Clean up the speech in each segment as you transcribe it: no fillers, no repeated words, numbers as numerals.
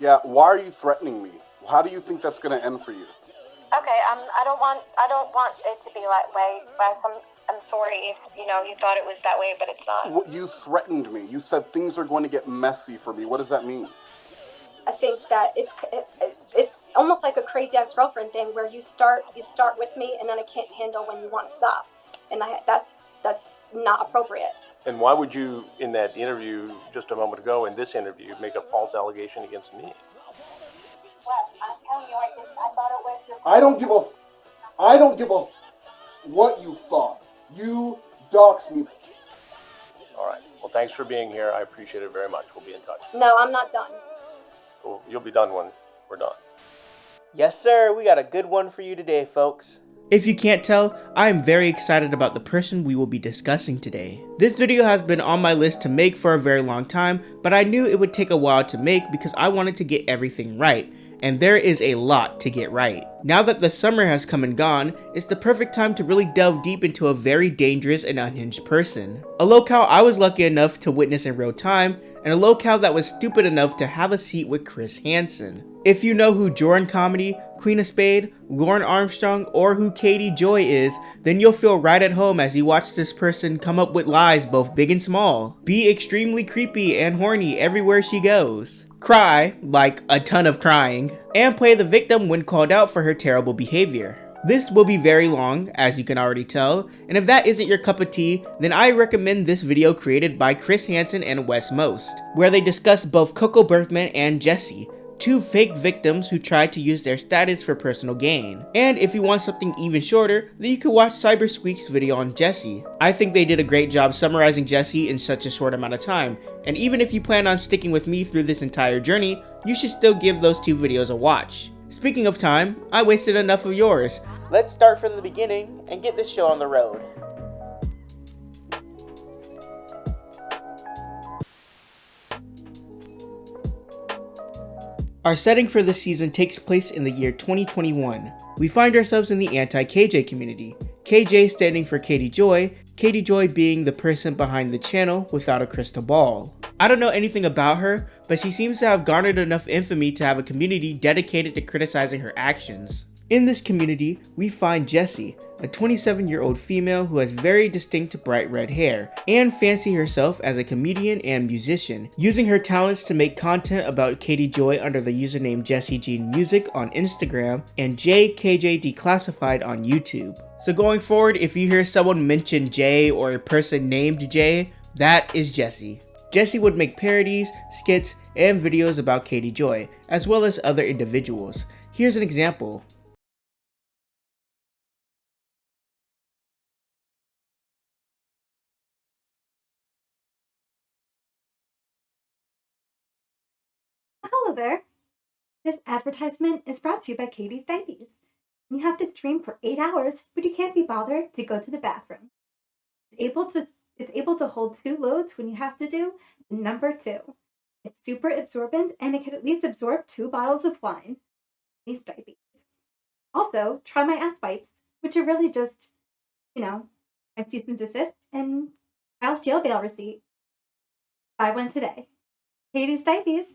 Yeah, why are you threatening me? How do you think that's gonna end for you? Okay, I don't want it to be that way. I'm sorry if you thought it was that way, but it's not. You threatened me. You said things are going to get messy for me. What does that mean? I think that it's almost like a crazy ex-girlfriend thing where you start with me and then I can't handle when you want to stop, and that's not appropriate. And why would you, in that interview just a moment ago, in this interview, make a false allegation against me? Well, I'm telling you, I thought it was just... I don't give a what you thought. You doxed me. All right. Well, thanks for being here. I appreciate it very much. We'll be in touch. No, I'm not done. Well, you'll be done when we're done. Yes, sir. We got a good one for you today, folks. If you can't tell, I am very excited about the person we will be discussing today. This video has been on my list to make for a very long time, but I knew it would take a while to make because I wanted to get everything right, and there is a lot to get right. Now that the summer has come and gone, it's the perfect time to really delve deep into a very dangerous and unhinged person. A locale I was lucky enough to witness in real time, and a locale that was stupid enough to have a seat with Chris Hansen. If you know who Jordan Comedy, Queen of Spade, Lauren Armstrong, or who Katie Joy is, then you'll feel right at home as you watch this person come up with lies both big and small, be extremely creepy and horny everywhere she goes, cry, like a ton of crying, and play the victim when called out for her terrible behavior. This will be very long, as you can already tell, and if that isn't your cup of tea, then I recommend this video created by Chris Hansen and Moast, where they discuss both Coco Berthman and Jessi, two fake victims who tried to use their status for personal gain. And if you want something even shorter, then you can watch CyberSqueaks' video on Jessi. I think they did a great job summarizing Jessi in such a short amount of time, and even if you plan on sticking with me through this entire journey, you should still give those two videos a watch. Speaking of time, I wasted enough of yours. Let's start from the beginning and get this show on the road. Our setting for this season takes place in the year 2021. We find ourselves in the anti-KJ community, KJ standing for Katie Joy being the person behind the channel without a crystal ball. I don't know anything about her, but she seems to have garnered enough infamy to have a community dedicated to criticizing her actions. In this community, we find Jessi, a 27-year-old female who has very distinct bright red hair, and fancy herself as a comedian and musician, using her talents to make content about Katie Joy under the username JessiMusic on Instagram and JKJ Declassified on YouTube. So going forward, if you hear someone mention J or a person named J, that is Jessi. Jessi would make parodies, skits, and videos about Katie Joy, as well as other individuals. Here's an example. Hello there. This advertisement is brought to you by Katie's Diapies. You have to stream for 8 hours, but you can't be bothered to go to the bathroom. It's able to hold 2 loads when you have to do number 2. It's super absorbent and it can at least absorb 2 bottles of wine. These diapies. Also, try my ass wipes, which are really just, my cease and desist and Kyle's jail bail receipt. Buy one today. Katie's Diapies.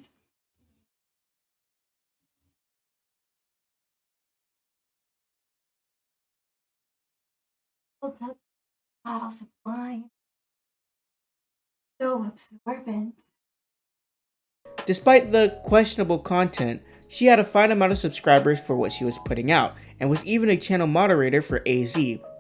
Holds up bottles of wine. So absorbent. Despite the questionable content, she had a fine amount of subscribers for what she was putting out, and was even a channel moderator for AZ,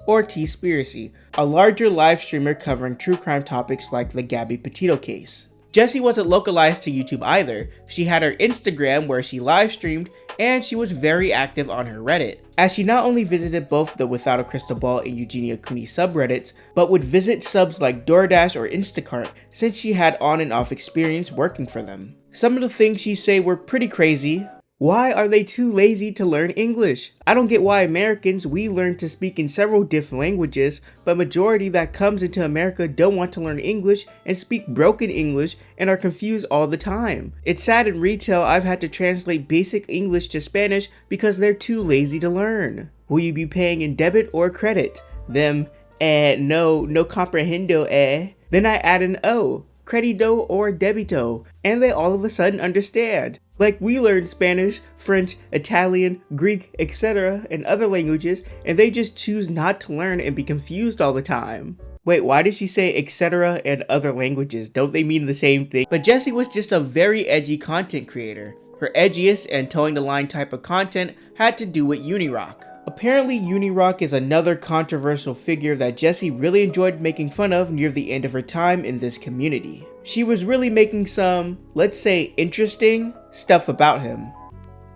or Teaspiracy, a larger live streamer covering true crime topics like the Gabby Petito case. Jessi wasn't localized to YouTube either. She had her Instagram where she live streamed, and she was very active on her Reddit, as she not only visited both the Without a Crystal Ball and Eugenia Cooney subreddits, but would visit subs like DoorDash or Instacart since she had on and off experience working for them. Some of the things she say were pretty crazy. Why are they too lazy to learn English? I don't get why Americans, we learn to speak in several different languages, but majority that comes into America don't want to learn English and speak broken English and are confused all the time. It's sad in retail I've had to translate basic English to Spanish because they're too lazy to learn. Will you be paying in debit or credit? Them, no comprehendo, Then I add an O. credido, or debito, and they all of a sudden understand. Like we learned Spanish, French, Italian, Greek, etc. and other languages, and they just choose not to learn and be confused all the time. Wait, why did she say etc. and other languages? Don't they mean the same thing? But Jessi was just a very edgy content creator. Her edgiest and towing the line type of content had to do with Unirock. Apparently, Unirock is another controversial figure that Jessi really enjoyed making fun of near the end of her time in this community. She was really making some, let's say, interesting stuff about him.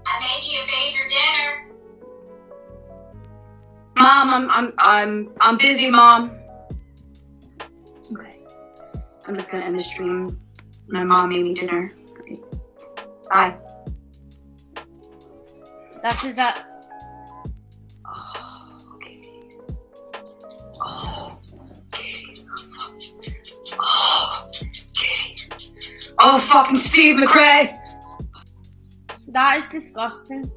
I made you a bait for dinner. Mom, I'm busy, Mom. Okay. I'm just gonna end the stream. My mom made me dinner. Okay. Bye. That is that. Oh, okay. Oh, okay. Oh, okay. Oh, fucking Steve McRae. That is disgusting.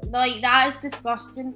Like, that is disgusting.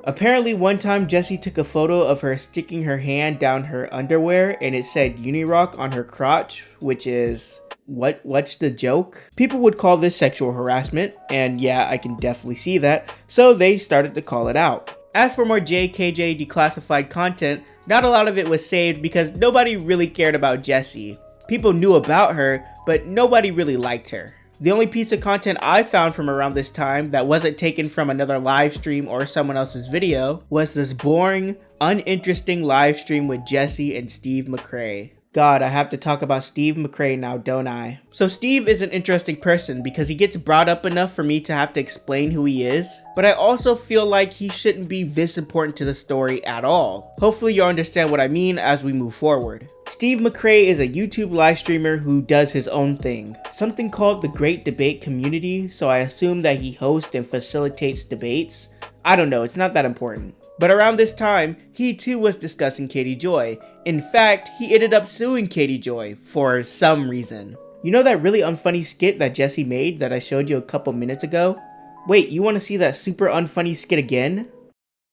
Apparently one time Jessi took a photo of her sticking her hand down her underwear and it said Unirock on her crotch, which is... What's the joke? People would call this sexual harassment, and yeah, I can definitely see that, so they started to call it out. As for more JKJ Declassified content, not a lot of it was saved because nobody really cared about Jessi. People knew about her, but nobody really liked her. The only piece of content I found from around this time that wasn't taken from another live stream or someone else's video was this boring, uninteresting live stream with Jessi and Steve McRae. God, I have to talk about Steve McRae now, don't I? So Steve is an interesting person because he gets brought up enough for me to have to explain who he is, but I also feel like he shouldn't be this important to the story at all. Hopefully you'll understand what I mean as we move forward. Steve McRae is a YouTube live streamer who does his own thing, something called the Great Debate Community, so I assume that he hosts and facilitates debates. I don't know, it's not that important. But around this time, he too was discussing Katie Joy. In fact, he ended up suing Katie Joy for some reason. You know that really unfunny skit that Jessi made that I showed you a couple minutes ago? Wait, you want to see that super unfunny skit again?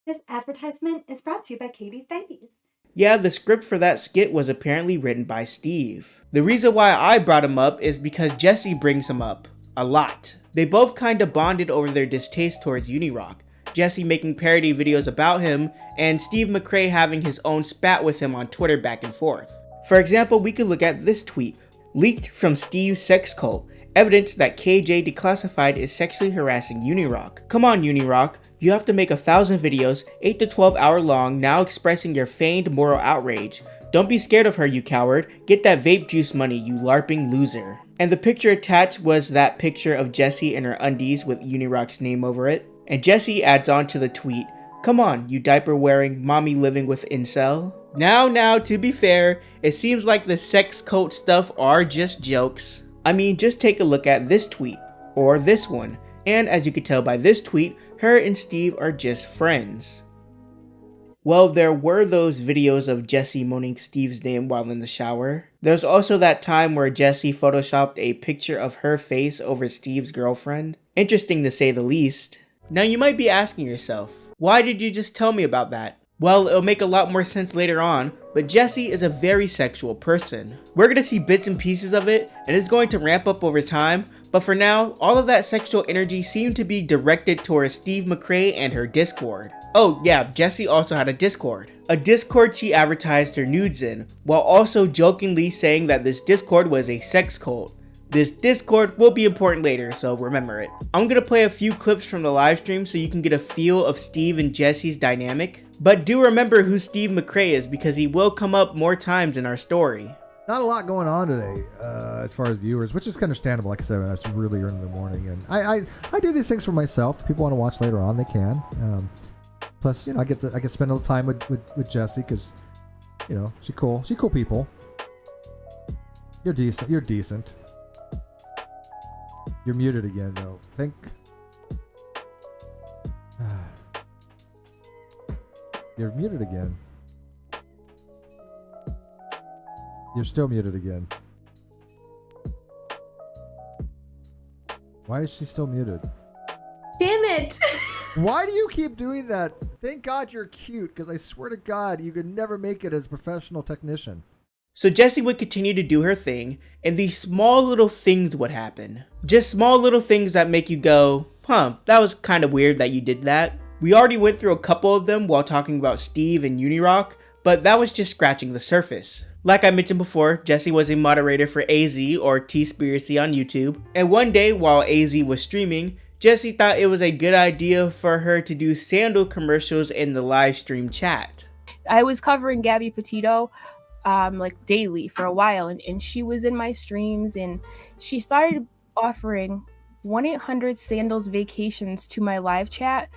This advertisement is brought to you by Katie's Diapies. Yeah, the script for that skit was apparently written by Steve. The reason why I brought him up is because Jessi brings him up. A lot. They both kinda bonded over their distaste towards Unirock. Jessi making parody videos about him, and Steve McRae having his own spat with him on Twitter back and forth. For example, we could look at this tweet, leaked from Steve's sex cult, evidence that KJ Declassified is sexually harassing Unirock. Come on Unirock, you have to make 1,000 videos, 8 to 12 hour long, now expressing your feigned moral outrage. Don't be scared of her, you coward. Get that vape juice money, you LARPing loser. And the picture attached was that picture of Jessi in her undies with Unirock's name over it. And Jessi adds on to the tweet, come on, you diaper-wearing, mommy living with incel. Now, to be fair, it seems like the sex cult stuff are just jokes. I mean, just take a look at this tweet, or this one, and as you can tell by this tweet, her and Steve are just friends. Well, there were those videos of Jessi moaning Steve's name while in the shower. There's also that time where Jessi photoshopped a picture of her face over Steve's girlfriend. Interesting to say the least. Now you might be asking yourself, why did you just tell me about that? Well, it'll make a lot more sense later on, but Jessi is a very sexual person. We're gonna see bits and pieces of it, and it's going to ramp up over time, but for now, all of that sexual energy seemed to be directed towards Steve McRae and her Discord. Oh yeah, Jessi also had a Discord. A Discord she advertised her nudes in, while also jokingly saying that this Discord was a sex cult. This Discord will be important later, so remember it. I'm gonna play a few clips from the live stream so you can get a feel of Steve and Jessi's dynamic. But do remember who Steve McRae is because he will come up more times in our story. Not a lot going on today as far as viewers, which is understandable. Like I said, it's really early in the morning, and I do these things for myself. If people want to watch later on, they can. Plus, you know, I get to spend a little time with Jessi because, you know, she's cool. She's cool people. You're decent. You're decent. You're muted again, though. Think. You're muted again. You're still muted again. Why is she still muted? Damn it! Why do you keep doing that? Thank God you're cute, because I swear to God, you could never make it as a professional technician. So Jessi would continue to do her thing, and these small little things would happen. Just small little things that make you go, huh, that was kind of weird that you did that. We already went through a couple of them while talking about Steve and Unirock, but that was just scratching the surface. Like I mentioned before, Jessi was a moderator for AZ or Teaspiracy on YouTube, and one day while AZ was streaming, Jessi thought it was a good idea for her to do sandal commercials in the live stream chat. I was covering Gabby Petito like daily for a while, and she was in my streams, and she started offering 1-800-SANDALS vacations to my live chat,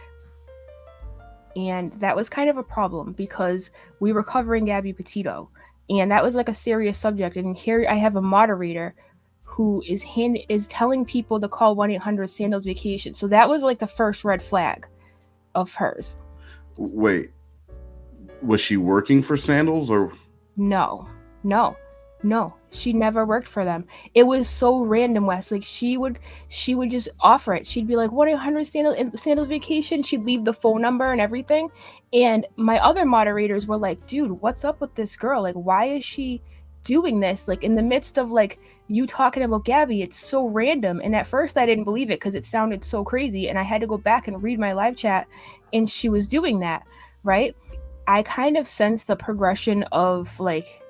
and that was kind of a problem because we were covering Gabby Petito, and that was like a serious subject, and here I have a moderator who is telling people to call 1-800-SANDALS vacation. So that was like the first red flag of hers. Wait, was she working for Sandals or? No. She never worked for them. It was so random, Wes. Like she would just offer it. She'd be like 1-800-SANDALS vacation. She'd leave the phone number and everything. And my other moderators were like, dude, what's up with this girl? Like, why is she doing this? Like in the midst of like you talking about Gabby, it's so random. And at first I didn't believe it because it sounded so crazy. And I had to go back and read my live chat, and she was doing that, right? I kind of sensed the progression of like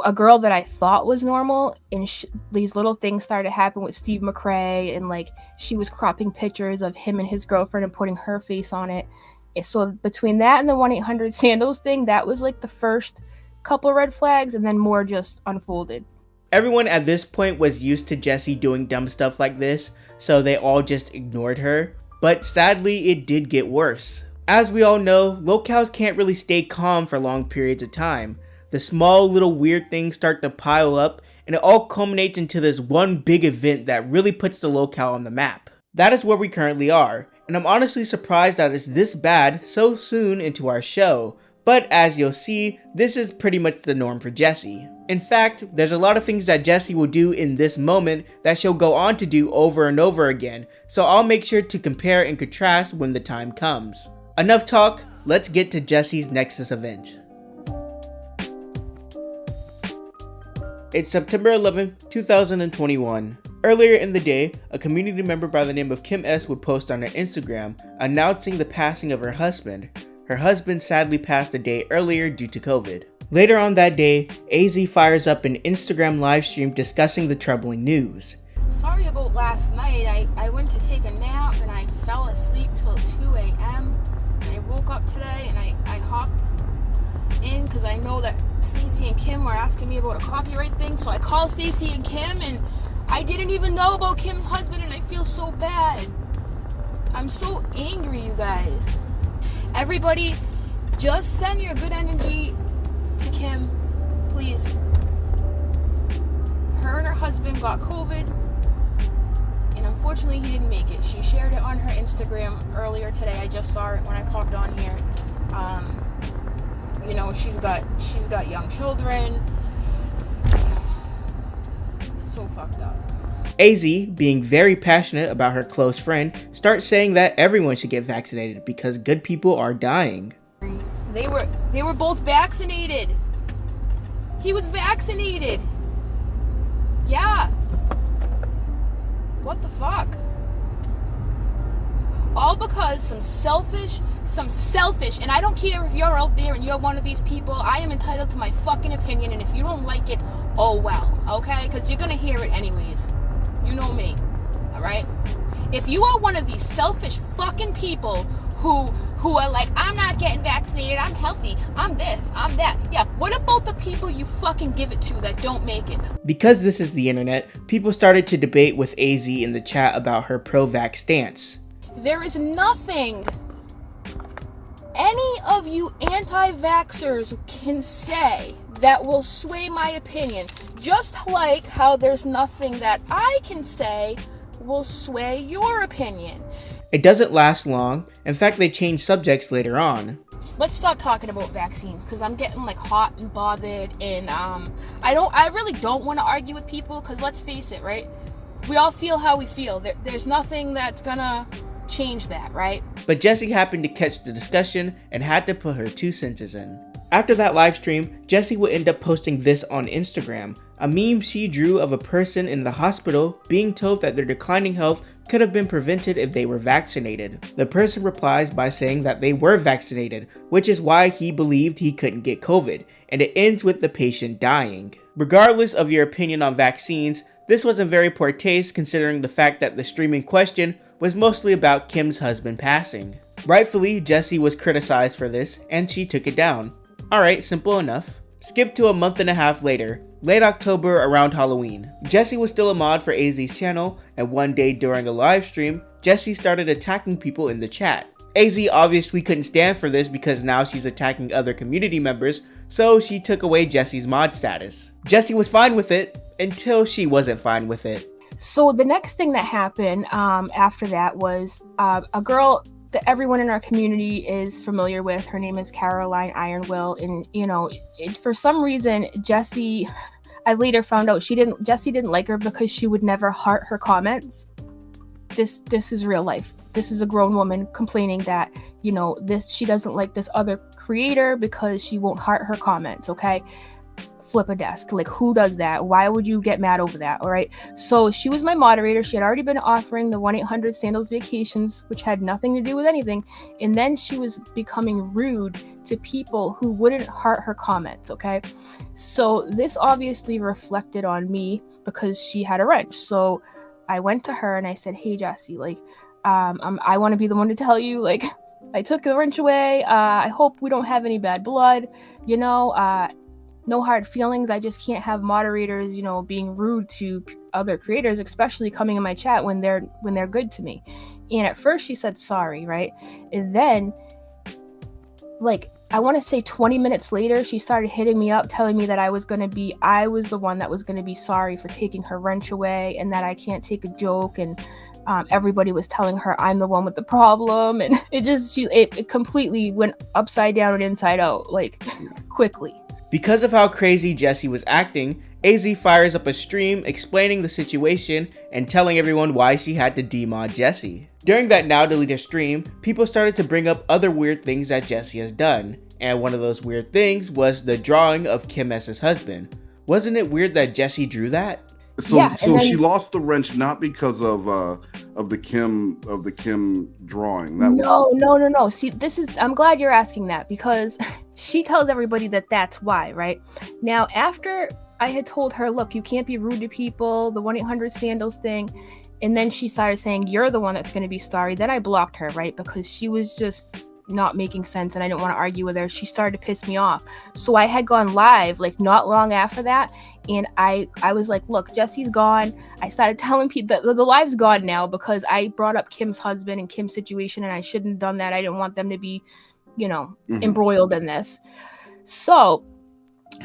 a girl that I thought was normal, and these little things started to happen with Steve McRae, and like she was cropping pictures of him and his girlfriend and putting her face on it. So between that and the 1-800-SANDALS thing, that was like the first couple red flags, and then more just unfolded. Everyone at this point was used to Jessi doing dumb stuff like this, so they all just ignored her. But sadly, it did get worse. As we all know, locals can't really stay calm for long periods of time. The small little weird things start to pile up, and it all culminates into this one big event that really puts the locale on the map. That is where we currently are, and I'm honestly surprised that it's this bad so soon into our show. But as you'll see, this is pretty much the norm for Jessi. In fact, there's a lot of things that Jessi will do in this moment that she'll go on to do over and over again, so I'll make sure to compare and contrast when the time comes. Enough talk, let's get to Jessi's Nexus event. It's September 11th, 2021. Earlier in the day, a community member by the name of Kim S would post on her Instagram announcing the passing of her husband. Her husband sadly passed a day earlier due to COVID. Later on that day, AZ fires up an Instagram live stream discussing the troubling news. Sorry about last night. I went to take a nap and I fell asleep till 2 a.m. And I woke up today and I hopped in because I know that Stacy and Kim were asking me about a copyright thing. So I called Stacy and Kim, and I didn't even know about Kim's husband, and I feel so bad. I'm so angry, you guys. Everybody, just send your good energy to Kim, please. Her and her husband got COVID, and unfortunately he didn't make it. She shared it on her Instagram earlier today. I just saw it when I popped on here. You know, she's got young children. It's so fucked up. AZ, being very passionate about her close friend, starts saying that everyone should get vaccinated because good people are dying. They were both vaccinated. He was vaccinated. Yeah. What the fuck? All because some selfish, and I don't care if you're out there and you're one of these people, I am entitled to my fucking opinion, and if you don't like it, oh well, okay? Because you're gonna hear it anyways. You know me, alright? If you are one of these selfish fucking people who are like, I'm not getting vaccinated, I'm healthy, I'm this, I'm that. Yeah, what about the people you fucking give it to that don't make it? Because this is the internet, people started to debate with AZ in the chat about her pro-vax stance. There is nothing any of you anti-vaxxers can say that will sway my opinion. Just like how there's nothing that I can say will sway your opinion. It doesn't last long. In fact, they change subjects later on. Let's stop talking about vaccines because I'm getting like hot and bothered, and I really don't want to argue with people because let's face it, right? We all feel how we feel. There's nothing that's gonna change that, right? But Jessi happened to catch the discussion and had to put her 2 cents in. After that live stream, Jessi would end up posting this on Instagram, a meme she drew of a person in the hospital being told that their declining health could have been prevented if they were vaccinated. The person replies by saying that they were vaccinated, which is why he believed he couldn't get COVID, and it ends with the patient dying. Regardless of your opinion on vaccines, this was in very poor taste considering the fact that the stream in question was mostly about Kim's husband passing. Rightfully, Jessi was criticized for this, and she took it down. Alright, simple enough. Skip to a month and a half later, late October around Halloween. Jessi was still a mod for AZ's channel, and one day during a live stream, Jessi started attacking people in the chat. AZ obviously couldn't stand for this because now she's attacking other community members, so she took away Jessi's mod status. Jessi was fine with it, until she wasn't fine with it. So the next thing that happened after that was a girl that everyone in our community is familiar with. Her name is Caroline Ironwill, and you know, for some reason Jessi, I later found out Jessi didn't like her because she would never heart her comments. This is real life. This is a grown woman complaining that, you know, she doesn't like this other creator because she won't heart her comments. Okay, flip a desk. Like, who does that? Why would you get mad over that? All right. So she was my moderator. She had already been offering the 1-800 Sandals vacations, which had nothing to do with anything. And then she was becoming rude to people who wouldn't heart her comments. Okay. So this obviously reflected on me because she had a wrench. So I went to her and I said, hey, Jessi, like, I want to be the one to tell you, like, I took the wrench away. I hope we don't have any bad blood, you know, no hard feelings. I just can't have moderators, you know, being rude to other creators, especially coming in my chat when they're good to me. And at first she said sorry, right? And then, like, I want to say 20 minutes later, she started hitting me up, telling me that I was the one that was going to be sorry for taking her wrench away, and that I can't take a joke, and everybody was telling her I'm the one with the problem, and it completely went upside down and inside out, like, quickly. Because of how crazy Jessi was acting, AZ fires up a stream explaining the situation and telling everyone why she had to demod Jessi. During that now deleted stream, people started to bring up other weird things that Jessi has done, and one of those weird things was the drawing of Kim S's husband. Wasn't it weird that Jessi drew that? So, yeah, so then she lost the wrench not because of the Kim drawing. No. See, I'm glad you're asking that, because she tells everybody that that's why, right? Now, after I had told her, look, you can't be rude to people, the 1-800 Sandals thing, and then she started saying, you're the one that's going to be sorry. Then I blocked her, right? Because she was just not making sense and I didn't want to argue with her. She started to piss me off. So I had gone live, like, not long after that, and I was like, look, Jessi's gone. I started telling people that the live's gone now because I brought up Kim's husband and Kim's situation, and I shouldn't have done that. I didn't want them to be, you know, embroiled in this. So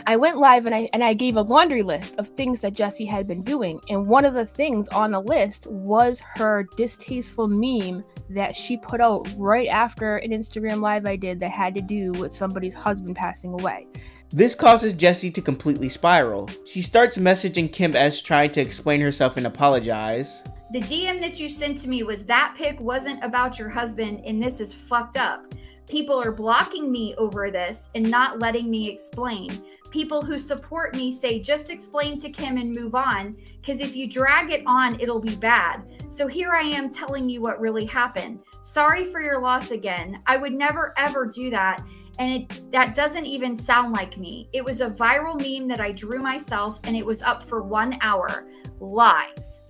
I went live and I gave a laundry list of things that Jessi had been doing, and one of the things on the list was her distasteful meme that she put out right after an Instagram live I did that had to do with somebody's husband passing away. This causes Jessi to completely spiral. She starts messaging Kim S trying to explain herself and apologize. The DM that you sent to me was that pic wasn't about your husband, and this is fucked up. People are blocking me over this and not letting me explain. People who support me say just explain to Kim and move on, because if you drag it on, it'll be bad. So here I am telling you what really happened. Sorry for your loss again. I would never ever do that. And that doesn't even sound like me. It was a viral meme that I drew myself, and it was up for 1 hour. Lies.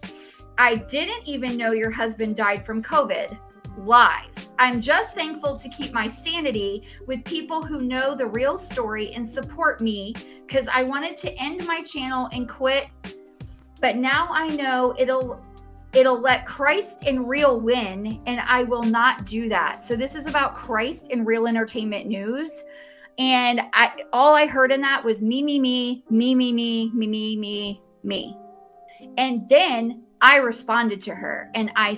I didn't even know your husband died from COVID. Lies. I'm just thankful to keep my sanity with people who know the real story and support me, because I wanted to end my channel and quit, but now I know it'll let Christ and Real win, and I will not do that. So this is about Christ and Real Entertainment News, and all I heard in that was me. And then I responded to her, and I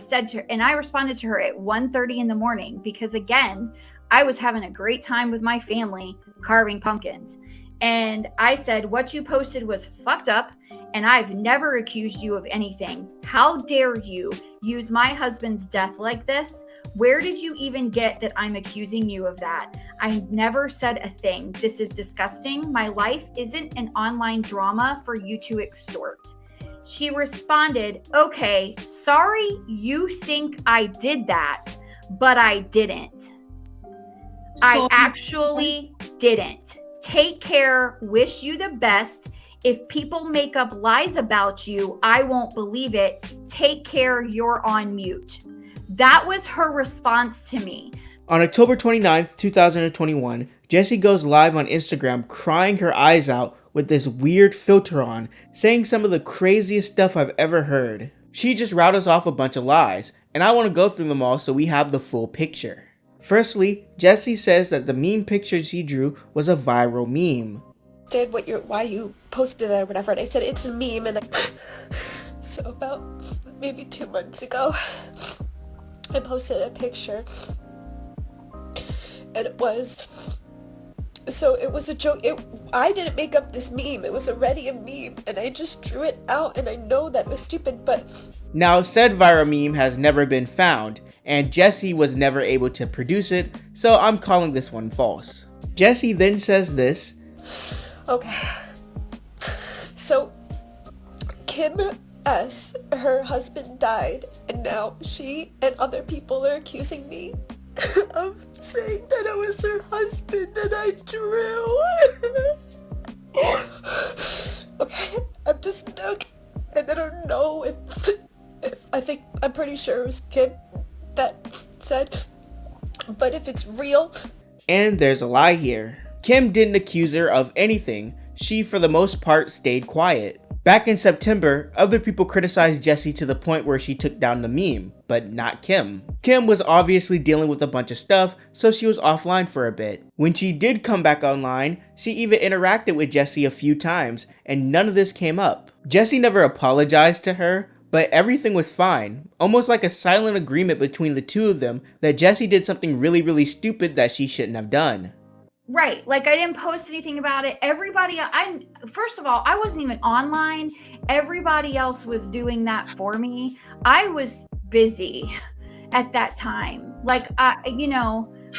responded to her at 1:30 in the morning, because again, I was having a great time with my family carving pumpkins. And I said, what you posted was fucked up, and I've never accused you of anything. How dare you use my husband's death like this? Where did you even get that I'm accusing you of that? I never said a thing. This is disgusting. My life isn't an online drama for you to extort. She responded, okay, sorry you think I did that, but I didn't. I actually didn't. Take care. Wish you the best. If people make up lies about you, I won't believe it. Take care. You're on mute. That was her response to me. On October 29th, 2021, Jessi goes live on Instagram crying her eyes out with this weird filter on, saying some of the craziest stuff I've ever heard. She just rattles off a bunch of lies, and I want to go through them all so we have the full picture. Firstly, Jessi says that the meme picture she drew was a viral meme. Did why you posted it or whatever, and I said it's a meme, and so about maybe 2 months ago, I posted a picture, and it was a joke. I didn't make up this meme. It was already a meme, and I just drew it out, and I know that was stupid, but... Now, said viral meme has never been found, and Jessi was never able to produce it, so I'm calling this one false. Jessi then says this. Okay. So, Kim S., her husband died, and now she and other people are accusing me of saying that it was her husband that I drew. Okay, I'm just stuck, and I don't know if I'm pretty sure it was Kim that said, but if it's real. And there's a lie here. Kim didn't accuse her of anything. She, for the most part, stayed quiet. Back in September, other people criticized Jessi to the point where she took down the meme, but not Kim. Kim was obviously dealing with a bunch of stuff, so she was offline for a bit. When she did come back online, she even interacted with Jessi a few times, and none of this came up. Jessi never apologized to her, but everything was fine, almost like a silent agreement between the two of them that Jessi did something really stupid that she shouldn't have done. Right. Like, I didn't post anything about it. First of all, I wasn't even online. Everybody else was doing that for me. I was busy at that time. Like,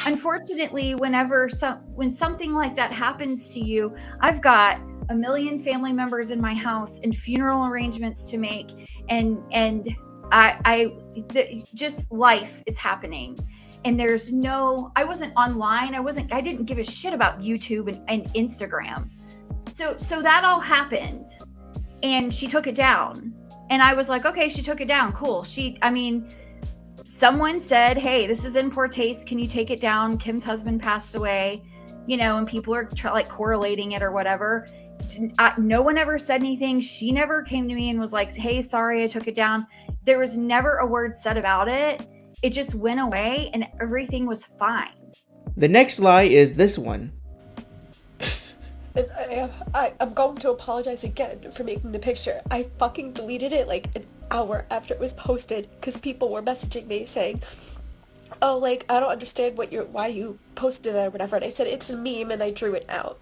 unfortunately, when something like that happens to you, I've got a million family members in my house and funeral arrangements to make. And just life is happening. And I wasn't online. I didn't give a shit about YouTube and Instagram. So that all happened, and she took it down. And I was like, okay, she took it down. Cool. Someone said, hey, this is in poor taste. Can you take it down? Kim's husband passed away, and people are correlating it or whatever. No one ever said anything. She never came to me and was like, hey, sorry, I took it down. There was never a word said about it. It just went away and everything was fine. The next lie is this one. And I'm going to apologize again for making the picture. I fucking deleted it like an hour after it was posted because people were messaging me saying, oh, like, I don't understand why you posted that or whatever. And I said, it's a meme, and I drew it out.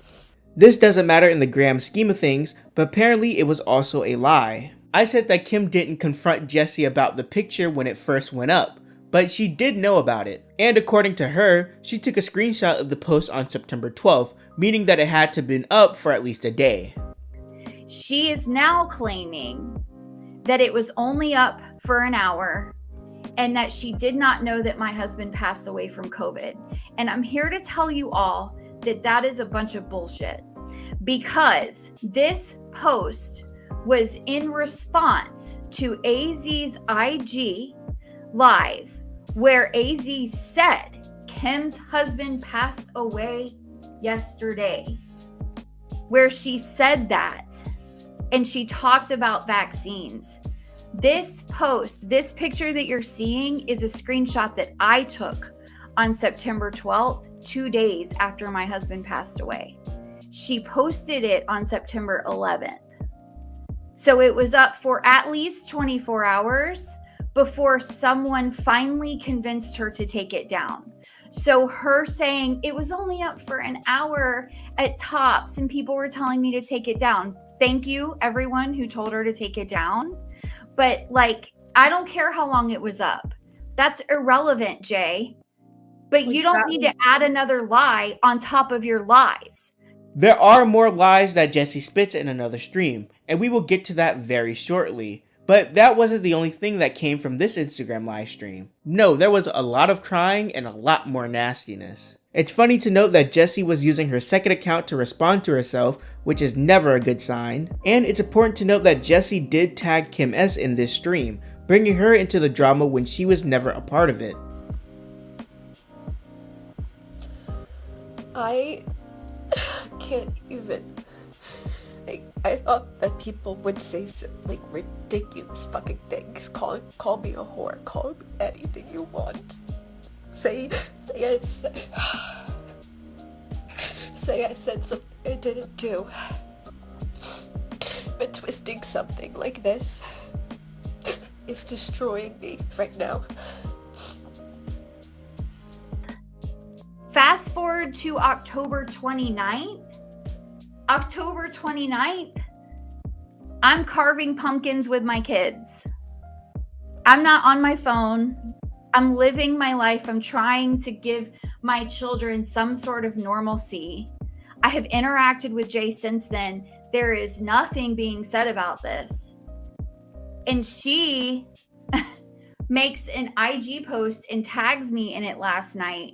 This doesn't matter in the grand scheme of things, but apparently it was also a lie. I said that Kim didn't confront Jessi about the picture when it first went up, but she did know about it. And according to her, she took a screenshot of the post on September 12th, meaning that it had to have been up for at least a day. She is now claiming that it was only up for an hour and that she did not know that my husband passed away from COVID. And I'm here to tell you all that that is a bunch of bullshit, because this post was in response to AZ's IG live, where AZ said Kim's husband passed away yesterday, where she said that, and she talked about vaccines. This post, this picture that you're seeing, is a screenshot that I took on September 12th, 2 days after my husband passed away. She posted it on September 11th. So it was up for at least 24 hours before someone finally convinced her to take it down. So her saying it was only up for an hour at tops and people were telling me to take it down. Thank you, everyone who told her to take it down. But like, I don't care how long it was up. That's irrelevant, Jay. But you don't need to add another lie on top of your lies. There are more lies that Jessi spits in another stream, and we will get to that very shortly. But that wasn't the only thing that came from this Instagram live stream. No, there was a lot of crying and a lot more nastiness. It's funny to note that Jessi was using her second account to respond to herself, which is never a good sign. And it's important to note that Jessi did tag Kim S in this stream, bringing her into the drama when she was never a part of it. I can't even. I thought that people would say some like ridiculous fucking things. Call me a whore. Call me anything you want. Say I said something I didn't do. But twisting something like this is destroying me right now. Fast forward to October 29th. October 29th, I'm carving pumpkins with my kids. I'm not on my phone. I'm living my life. I'm trying to give my children some sort of normalcy. I have interacted with Jay since then. There is nothing being said about this. And she makes an IG post and tags me in it last night.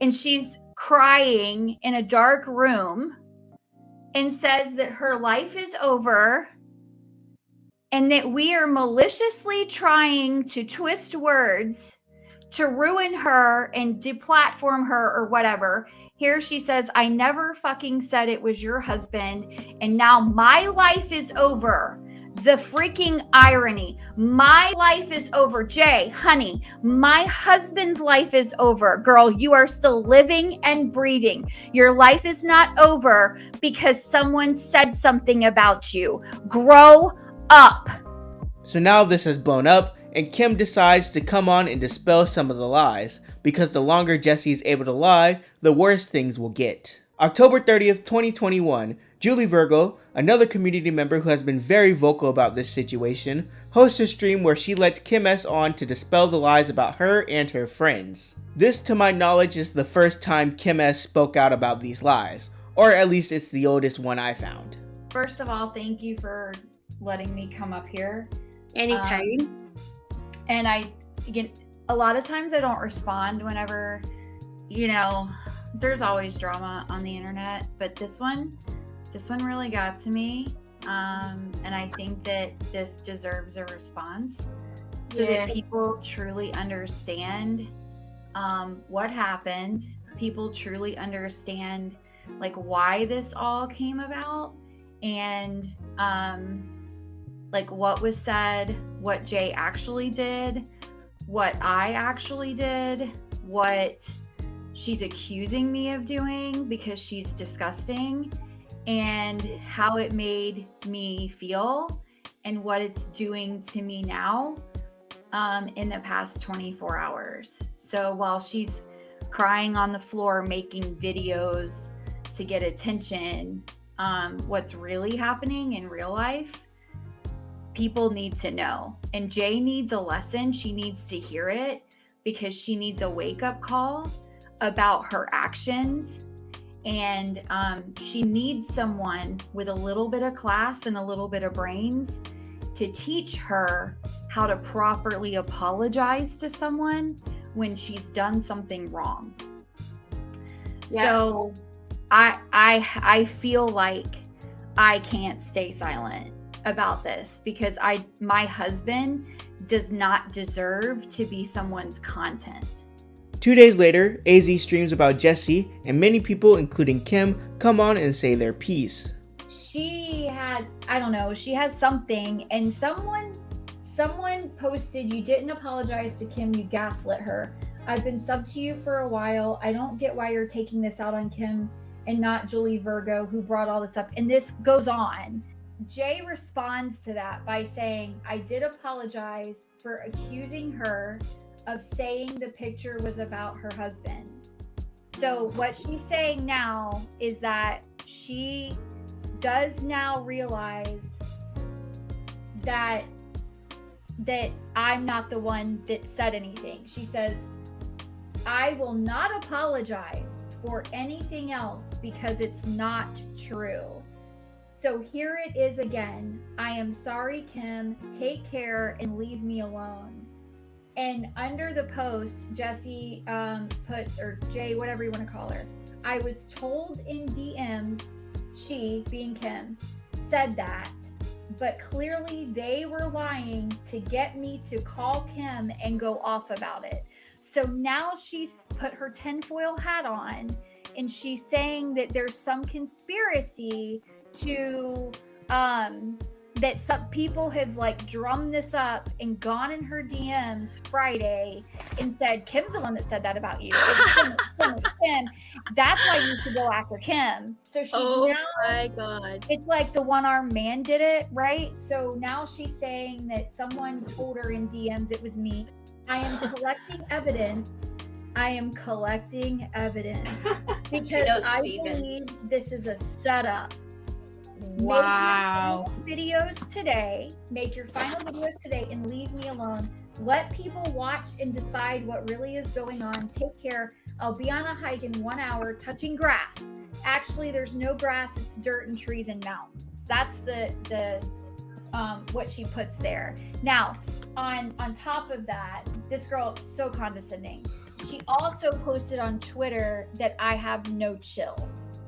And she's crying in a dark room and says that her life is over and that we are maliciously trying to twist words to ruin her and deplatform her or whatever. Here she says, I never fucking said it was your husband, and now my life is over. The freaking irony. My life is over. Jay, honey, my husband's life is over. Girl, you are still living and breathing. Your life is not over because someone said something about you. Grow up. So now this has blown up, and Kim decides to come on and dispel some of the lies, because the longer Jessi is able to lie, the worse things will get. October 30th, 2021, Julie Virgo, another community member who has been very vocal about this situation, hosts a stream where she lets Kim S on to dispel the lies about her and her friends. This, to my knowledge, is the first time Kim S spoke out about these lies, or at least it's the oldest one I found. First of all, thank you for letting me come up here. Anytime. And a lot of times I don't respond whenever, there's always drama on the internet, but this one really got to me. And I think that this deserves a response so that people truly understand what happened. People truly understand why this all came about and what was said, what Jay actually did, what I actually did, what she's accusing me of doing because she's disgusting, and how it made me feel and what it's doing to me now in the past 24 hours. So while she's crying on the floor, making videos to get attention, what's really happening in real life, people need to know. And Jay needs a lesson. She needs to hear it because she needs a wake-up call about her actions. And she needs someone with a little bit of class and a little bit of brains to teach her how to properly apologize to someone when she's done something wrong. Yeah. So I feel like I can't stay silent about this because my husband does not deserve to be someone's content. 2 days later, AZ streams about Jessi, and many people, including Kim, come on and say their piece. She has something, and someone posted, you didn't apologize to Kim, you gaslit her. I've been sub to you for a while. I don't get why you're taking this out on Kim and not Julie Virgo, who brought all this up. And this goes on. Jay responds to that by saying, I did apologize for accusing her of saying the picture was about her husband. So what she's saying now is that she does now realize that that I'm not the one that said anything. She says, I will not apologize for anything else because it's not true. So here it is again. I am sorry, Kim. Take care and leave me alone. And under the post, Jessi puts, or Jay, whatever you want to call her, I was told in DMs, she, being Kim, said that, but clearly they were lying to get me to call Kim and go off about it. So now she's put her tinfoil hat on and she's saying that there's some conspiracy to that some people have like drummed this up and gone in her DMs Friday and said, Kim's the one that said that about you. It's Kim. That's why you should go after Kim. So she's now, my God. It's like the one-armed man did it, right? So now she's saying that someone told her in DMs it was me. I am collecting evidence. Because I believe this is a setup. Wow. Make your final videos today and leave me alone. Let people watch and decide what really is going on. Take care. I'll be on a hike in 1 hour touching grass. Actually, there's no grass. It's dirt and trees and mountains. That's the what she puts there. Now, on top of that, this girl, so condescending. She also posted on Twitter that I have no chill.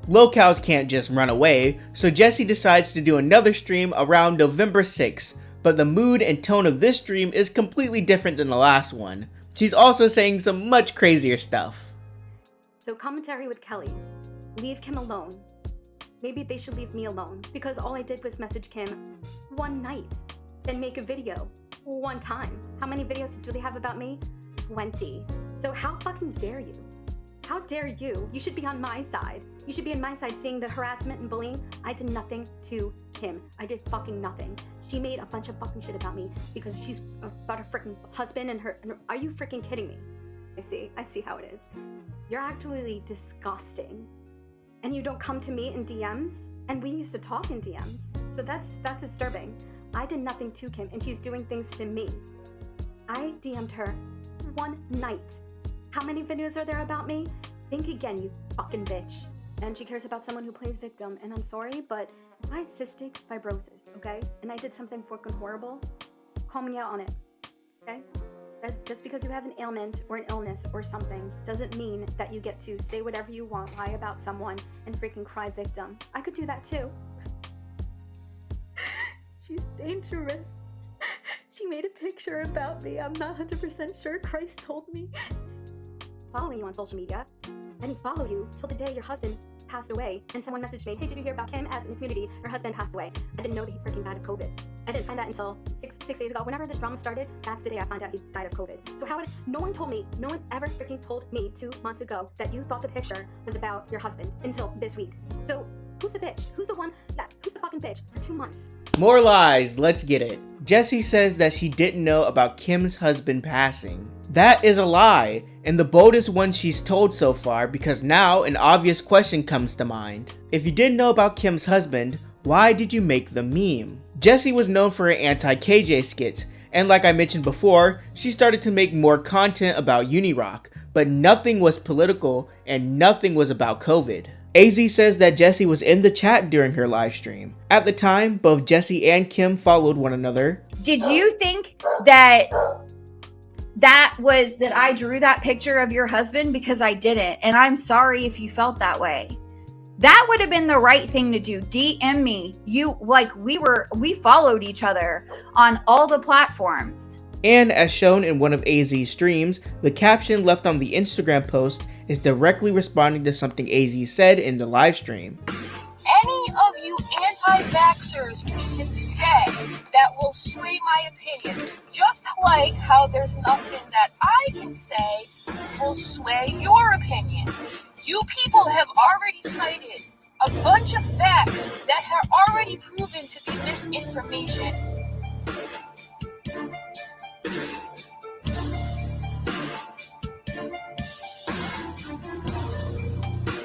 Locals can't just run away, so Jessi decides to do another stream around November 6th, but the mood and tone of this stream is completely different than the last one. She's also saying some much crazier stuff. So commentary with Kelly. Leave Kim alone. Maybe they should leave me alone, because all I did was message Kim one night, then make a video one time. How many videos do they have about me? 20. So how fucking dare you? How dare you? You should be on my side. You should be on my side seeing the harassment and bullying. I did nothing to Kim. I did fucking nothing. She made a bunch of fucking shit about me because she's about her freaking husband and her. Are you freaking kidding me? I see how it is. You're actually disgusting. And you don't come to me in DMs? And we used to talk in DMs. So that's disturbing. I did nothing to Kim and she's doing things to me. I DM'd her one night. How many videos are there about me? Think again, you fucking bitch. And she cares about someone who plays victim. And I'm sorry, but I had cystic fibrosis, okay? And I did something fucking horrible. Call me out on it, okay? Just because you have an ailment or an illness or something doesn't mean that you get to say whatever you want, lie about someone, and freaking cry victim. I could do that too. She's dangerous. She made a picture about me. I'm not 100% sure. Christ told me. Following you on social media. I didn't follow you till the day your husband passed away, and someone messaged me, hey, did you hear about Kim? As in the community, her husband passed away. I didn't know that he freaking died of COVID. I didn't find that until six days ago. Whenever this drama started, that's the day I found out he died of COVID. So no one told me, no one ever freaking told me 2 months ago that you thought the picture was about your husband until this week. So who's the bitch? Who's the fucking bitch for 2 months? More lies, let's get it. Jessi says that she didn't know about Kim's husband passing. That is a lie, and the boldest one she's told so far, because now an obvious question comes to mind. If you didn't know about Kim's husband, why did you make the meme? Jessi was known for her anti-KJ skits, and like I mentioned before, she started to make more content about Unirock, but nothing was political and nothing was about COVID. AZ says that Jessi was in the chat during her live stream. At the time, both Jessi and Kim followed one another. Did you think that I drew that picture of your husband? Because I didn't, and I'm sorry if you felt that way. That would have been the right thing to do. DM me. We followed each other on all the platforms. And as shown in one of AZ's streams, the caption left on the Instagram post is directly responding to something AZ said in the live stream. Any of you anti-vaxxers can say that will sway my opinion, just like how there's nothing that I can say will sway your opinion. You people have already cited a bunch of facts that have already proven to be misinformation.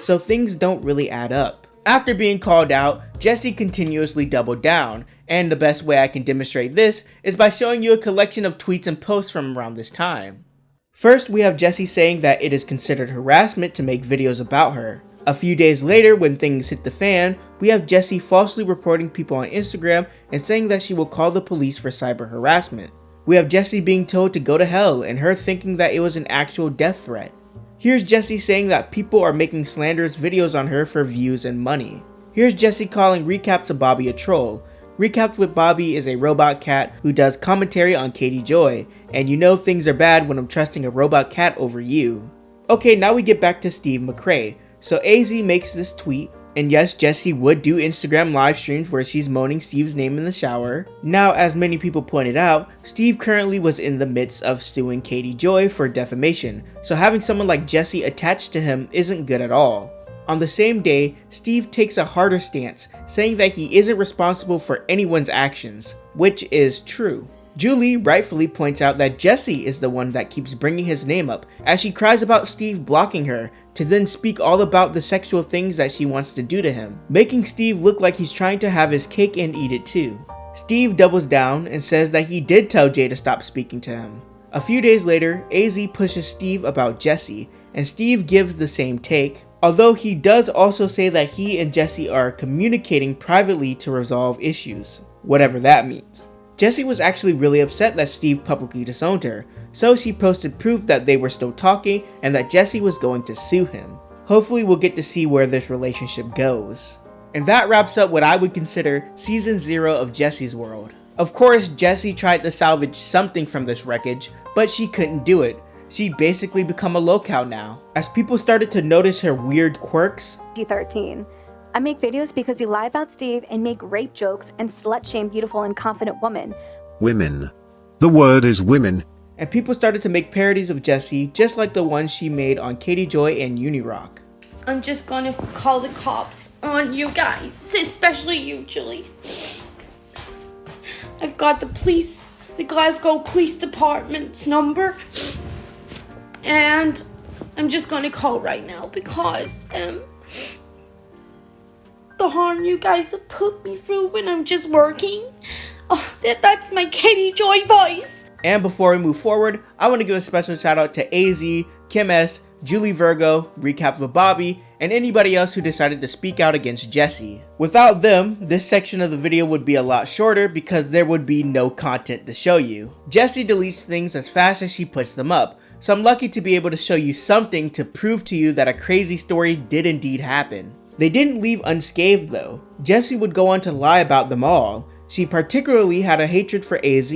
So things don't really add up. After being called out, Jessi continuously doubled down, and the best way I can demonstrate this is by showing you a collection of tweets and posts from around this time. First, we have Jessi saying that it is considered harassment to make videos about her. A few days later, when things hit the fan, we have Jessi falsely reporting people on Instagram and saying that she will call the police for cyber harassment. We have Jessi being told to go to hell and her thinking that it was an actual death threat. Here's Jessi saying that people are making slanderous videos on her for views and money. Here's Jessi calling Recaps of Bobby a troll. Recaps with Bobby is a robot cat who does commentary on Katie Joy, and you know things are bad when I'm trusting a robot cat over you. Okay, now we get back to Steve McRae. So AZ makes this tweet, and yes, Jessi would do Instagram live streams where she's moaning Steve's name in the shower. Now, as many people pointed out, Steve currently was in the midst of suing Katie Joy for defamation, so having someone like Jessi attached to him isn't good at all. On the same day, Steve takes a harder stance, saying that he isn't responsible for anyone's actions, which is true. Julie rightfully points out that Jessi is the one that keeps bringing his name up, as she cries about Steve blocking her, to then speak all about the sexual things that she wants to do to him, making Steve look like he's trying to have his cake and eat it too. Steve doubles down and says that he did tell Jay to stop speaking to him. A few days later, AZ pushes Steve about Jessi, and Steve gives the same take, although he does also say that he and Jessi are communicating privately to resolve issues, whatever that means. Jessi was actually really upset that Steve publicly disowned her, so she posted proof that they were still talking and that Jessi was going to sue him. Hopefully we'll get to see where this relationship goes. And that wraps up what I would consider Season 0 of Jessi's world. Of course, Jessi tried to salvage something from this wreckage, but she couldn't do it. She'd basically become a locale now, as people started to notice her weird quirks. 13. I make videos because you lie about Steve and make rape jokes and slut shame beautiful and confident women. Women. The word is women. And people started to make parodies of Jessi, just like the ones she made on Katie Joy and Unirock. I'm just gonna call the cops on you guys, especially you, Julie. I've got the Glasgow Police Department's number, and I'm just gonna call right now because, the harm you guys have put me through when I'm just working. Oh, that's my Katie Joy voice. And before we move forward, I want to give a special shout out to AZ, Kim S, Julie Virgo, Recaps with Bobby, and anybody else who decided to speak out against Jessi. Without them, this section of the video would be a lot shorter because there would be no content to show you. Jessi deletes things as fast as she puts them up, so I'm lucky to be able to show you something to prove to you that a crazy story did indeed happen. They didn't leave unscathed though. Jessi would go on to lie about them all. She particularly had a hatred for AZ,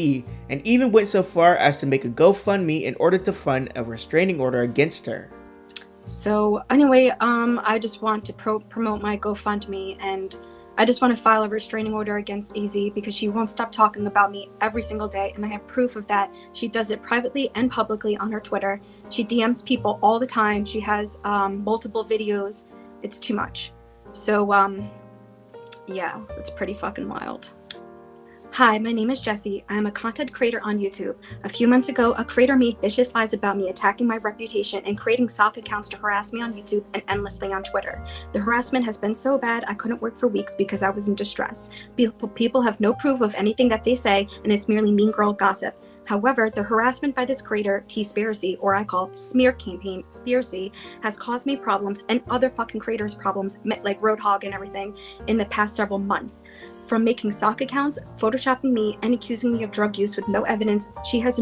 and even went so far as to make a GoFundMe in order to fund a restraining order against her. So anyway, I just want to promote my GoFundMe, and I just want to file a restraining order against AZ because she won't stop talking about me every single day, and I have proof of that. She does it privately and publicly on her Twitter. She DMs people all the time. She has multiple videos. It's too much. So yeah, it's pretty fucking wild. Hi, my name is Jessi. I am a content creator on YouTube. A few months ago, a creator made vicious lies about me, attacking my reputation and creating sock accounts to harass me on YouTube and endlessly on Twitter. The harassment has been so bad I couldn't work for weeks because I was in distress. People have no proof of anything that they say, and it's merely mean girl gossip. However, the harassment by this creator, Teaspiracy, or I call smear campaign Spiracy, has caused me problems and other fucking creators problems, like Roadhog and everything, in the past several months. From making sock accounts, photoshopping me, and accusing me of drug use with no evidence, she has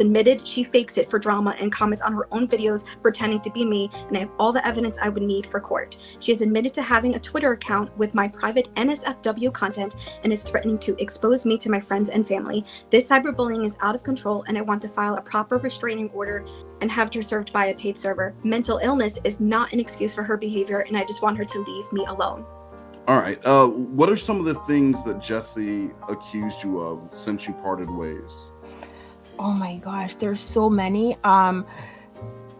admitted she fakes it for drama and comments on her own videos pretending to be me, and I have all the evidence I would need for court. She has admitted to having a Twitter account with my private NSFW content and is threatening to expose me to my friends and family. This cyberbullying is out of control, and I want to file a proper restraining order and have her served by a paid server. Mental illness is not an excuse for her behavior, and I just want her to leave me alone. All right. What are some of the things that Jessi accused you of since you parted ways? Oh my gosh, there's so many.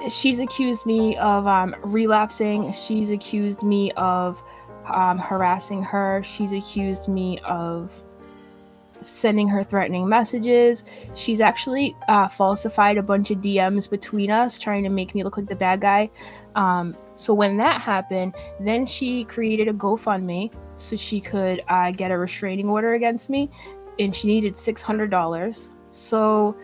She's accused me of relapsing. She's accused me of harassing her. She's accused me of sending her threatening messages. She's actually falsified a bunch of DMs between us, trying to make me look like the bad guy. So when that happened, then she created a GoFundMe so she could get a restraining order against me, and she needed $600. So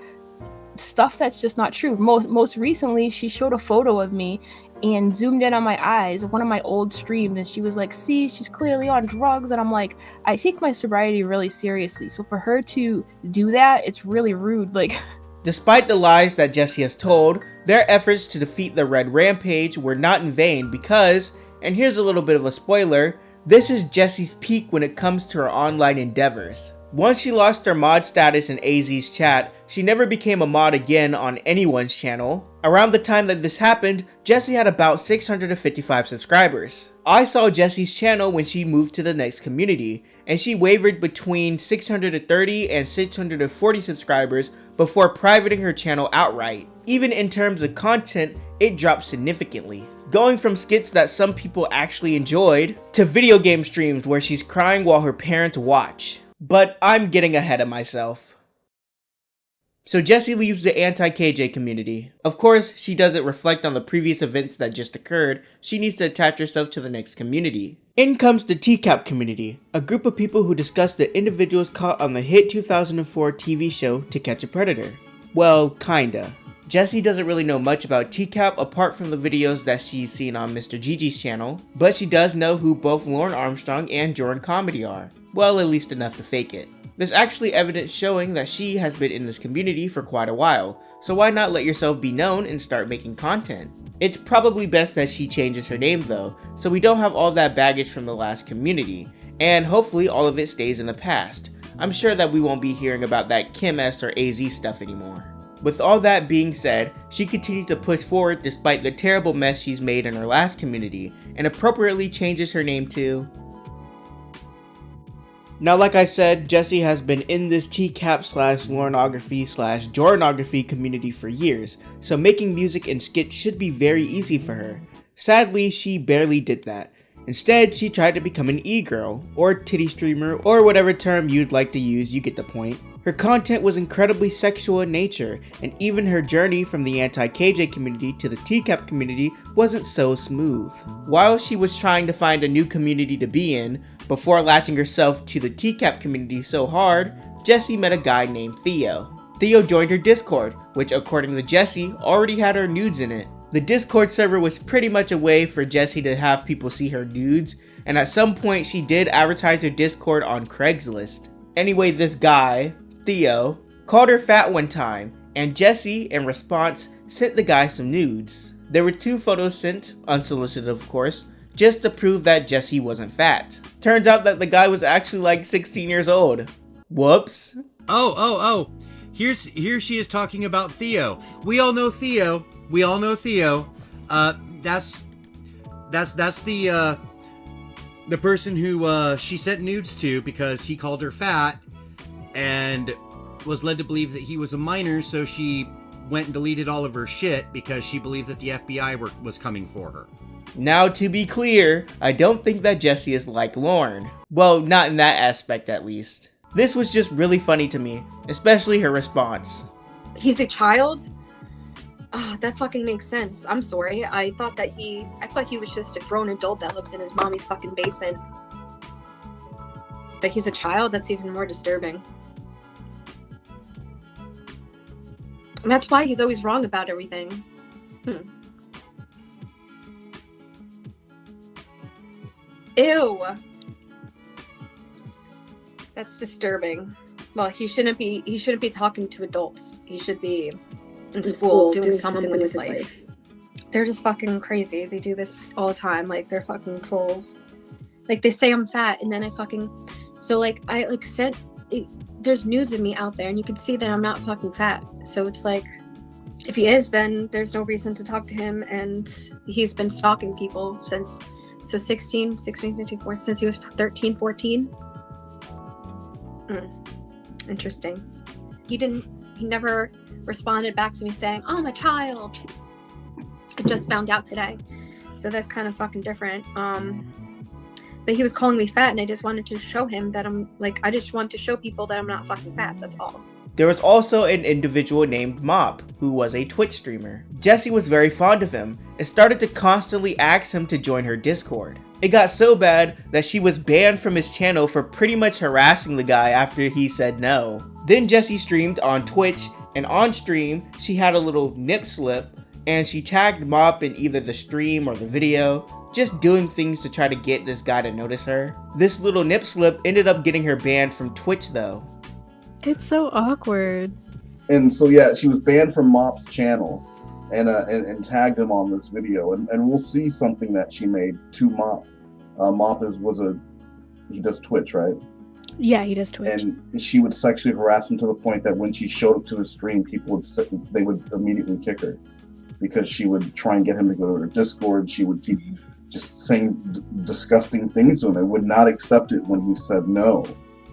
stuff that's just not true. Most recently, she showed a photo of me and zoomed in on my eyes, one of my old streams, and she was like, see, she's clearly on drugs. And I'm like, I take my sobriety really seriously, so for her to do that, it's really rude. Like, despite the lies that Jessi has told, their efforts to defeat the Red Rampage were not in vain because, and here's a little bit of a spoiler, this is Jessi's peak when it comes to her online endeavors. Once she lost her mod status in AZ's chat, she never became a mod again on anyone's channel. Around the time that this happened, Jessi had about 655 subscribers. I saw Jessi's channel when she moved to the next community, and she wavered between 630 and 640 subscribers before privating her channel outright. Even in terms of content, it dropped significantly, going from skits that some people actually enjoyed to video game streams where she's crying while her parents watch. But I'm getting ahead of myself. So Jessi leaves the anti-KJ community. Of course, she doesn't reflect on the previous events that just occurred. She needs to attach herself to the next community. In comes the TCaP community, a group of people who discuss the individuals caught on the hit 2004 TV show To Catch a Predator. Well, kinda. Jessi doesn't really know much about TCaP apart from the videos that she's seen on Mr. Gigi's channel, but she does know who both Lauren Armstrong and Jordan Comedy are. Well, at least enough to fake it. There's actually evidence showing that she has been in this community for quite a while, so why not let yourself be known and start making content? It's probably best that she changes her name though, so we don't have all that baggage from the last community, and hopefully all of it stays in the past. I'm sure that we won't be hearing about that Kim S or AZ stuff anymore. With all that being said, she continued to push forward despite the terrible mess she's made in her last community, and appropriately changes her name to... Now, like I said, Jessi has been in this TCaP / Laurenography / Jordanography community for years, so making music and skits should be very easy for her. Sadly, she barely did that. Instead, she tried to become an e-girl, or titty streamer, or whatever term you'd like to use, you get the point. Her content was incredibly sexual in nature, and even her journey from the anti-KJ community to the TCaP community wasn't so smooth. While she was trying to find a new community to be in, before latching herself to the TCaP community so hard, Jessi met a guy named Theo. Theo joined her Discord, which according to Jessi, already had her nudes in it. The Discord server was pretty much a way for Jessi to have people see her nudes, and at some point she did advertise her Discord on Craigslist. Anyway, this guy, Theo, called her fat one time, and Jessi, in response, sent the guy some nudes. There were 2 photos sent, unsolicited of course, just to prove that Jessi wasn't fat. Turns out that the guy was actually like 16 years old. Whoops. Oh. Here she is talking about Theo. We all know Theo. That's the person who she sent nudes to because he called her fat and was led to believe that he was a minor, so she went and deleted all of her shit because she believed that the FBI was coming for her. Now, to be clear, I don't think that Jessi is like Lauren. Well, not in that aspect at least. This was just really funny to me, especially her response. He's a child? Oh, that fucking makes sense. I'm sorry. I thought he was just a grown adult that lives in his mommy's fucking basement. That he's a child? That's even more disturbing. And that's why he's always wrong about everything. Ew. That's disturbing. Well, he shouldn't be talking to adults. He should be in school doing something with his life. They're just fucking crazy. They do this all the time. Like, they're fucking trolls. Like, they say I'm fat, and then I said there's news of me out there, and you can see that I'm not fucking fat. So it's like, if he is, then there's no reason to talk to him, and he's been stalking people since 16, 15, 14, since he was 13, 14. Interesting. He never responded back to me saying, "Oh, I'm a child." I just found out today. So that's kind of fucking different. But he was calling me fat, and I just wanted to show him that I just want to show people that I'm not fucking fat. That's all. There was also an individual named Mop, who was a Twitch streamer. Jessi was very fond of him and started to constantly ask him to join her Discord. It got so bad that she was banned from his channel for pretty much harassing the guy after he said no. Then Jessi streamed on Twitch, and on stream, she had a little nip slip, and she tagged Mop in either the stream or the video, just doing things to try to get this guy to notice her. This little nip slip ended up getting her banned from Twitch though. It's so awkward. And so yeah, she was banned from Mop's channel and tagged him on this video. And we'll see something that she made to Mop. Mop he does Twitch, right? Yeah, he does Twitch. And she would sexually harass him to the point that when she showed up to his stream, they would immediately kick her because she would try and get him to go to her Discord. She would keep just saying disgusting things to him. They would not accept it when he said no.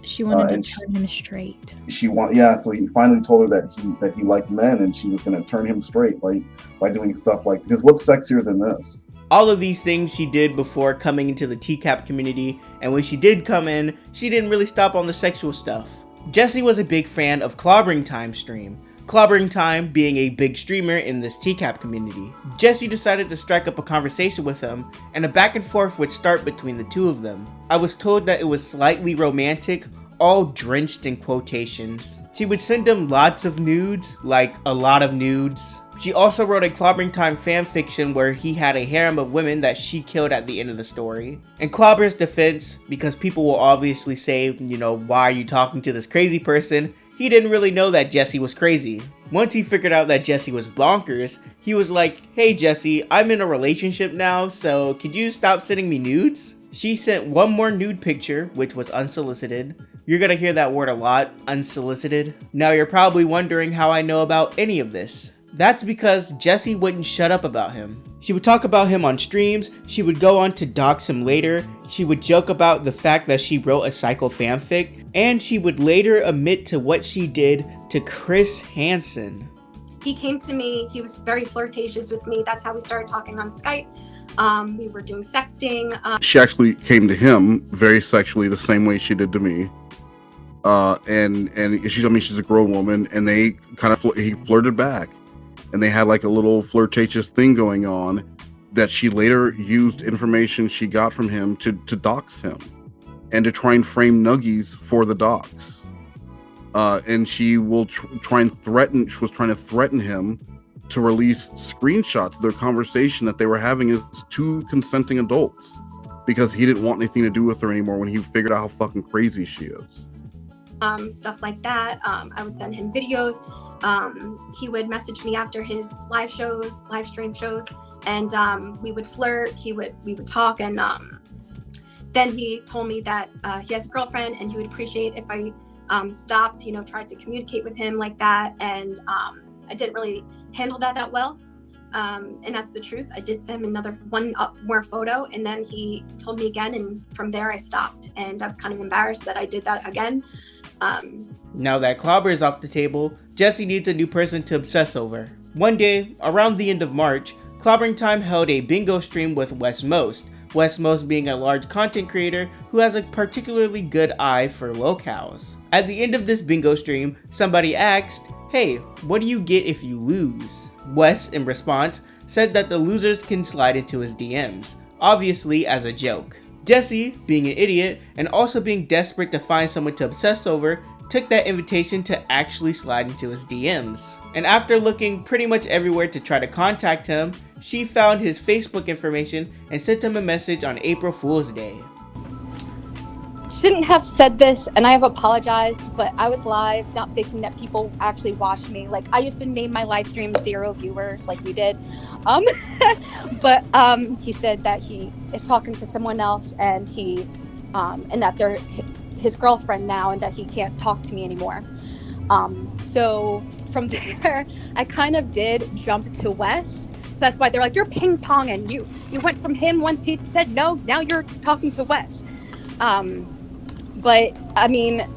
She wanted to turn him straight. So he finally told her that he liked men, and she was going to turn him straight by doing stuff like, because what's sexier than this? All of these things she did before coming into the TCaP community, and when she did come in, she didn't really stop on the sexual stuff. Jessi was a big fan of Clobbering Time stream, Clobbering Time being a big streamer in this TCaP community. Jessi decided to strike up a conversation with him, and a back and forth would start between the two of them. I was told that it was slightly romantic, all drenched in quotations. She would send him lots of nudes, like a lot of nudes. She also wrote a Clobbering Time fanfiction where he had a harem of women that she killed at the end of the story. In Clobber's defense, because people will obviously say, why are you talking to this crazy person? He didn't really know that Jessi was crazy. Once he figured out that Jessi was bonkers, he was like, hey Jessi, I'm in a relationship now, so could you stop sending me nudes? She sent one more nude picture, which was unsolicited. You're gonna hear that word a lot, unsolicited. Now you're probably wondering how I know about any of this. That's because Jessi wouldn't shut up about him. She would talk about him on streams, she would go on to dox him later, she would joke about the fact that she wrote a psycho fanfic, and she would later admit to what she did to Chris Hansen. He came to me, he was very flirtatious with me. That's how we started talking on Skype. We were doing sexting. She actually came to him very sexually, the same way she did to me. And she told me she's a grown woman, and they he flirted back. And they had like a little flirtatious thing going on that she later used information she got from him to dox him and to try and frame nuggies for the dox. And she will try and threaten, she was trying to threaten him to release screenshots of their conversation that they were having as two consenting adults because he didn't want anything to do with her anymore when he figured out how fucking crazy she is. Stuff like that. I would send him videos. He would message me after his live stream shows, and we would flirt. We would talk, and then he told me that he has a girlfriend, and he would appreciate if I stopped, tried to communicate with him like that. And I didn't really handle that well, and that's the truth. I did send him one more photo, and then he told me again, and from there I stopped, and I was kind of embarrassed that I did that again. Now that Clobber is off the table, Jessi needs a new person to obsess over. One day, around the end of March, Clobbering Time held a bingo stream with Moast, Moast being a large content creator who has a particularly good eye for locales. At the end of this bingo stream, somebody asked, hey, what do you get if you lose? Wes, in response, said that the losers can slide into his DMs, obviously as a joke. Jessi, being an idiot and also being desperate to find someone to obsess over, took that invitation to actually slide into his DMs. And after looking pretty much everywhere to try to contact him, she found his Facebook information and sent him a message on April Fool's Day. Shouldn't have said this, and I have apologized, but I was live, not thinking that people actually watched me. Like, I used to name my live stream 0 viewers, like you did. But he said that he is talking to someone else, and and that they're his girlfriend now, and that he can't talk to me anymore. So from there, I kind of did jump to Wes. So that's why they're like, you're ping pong, and you went from him once he said no, now you're talking to Wes. But I mean,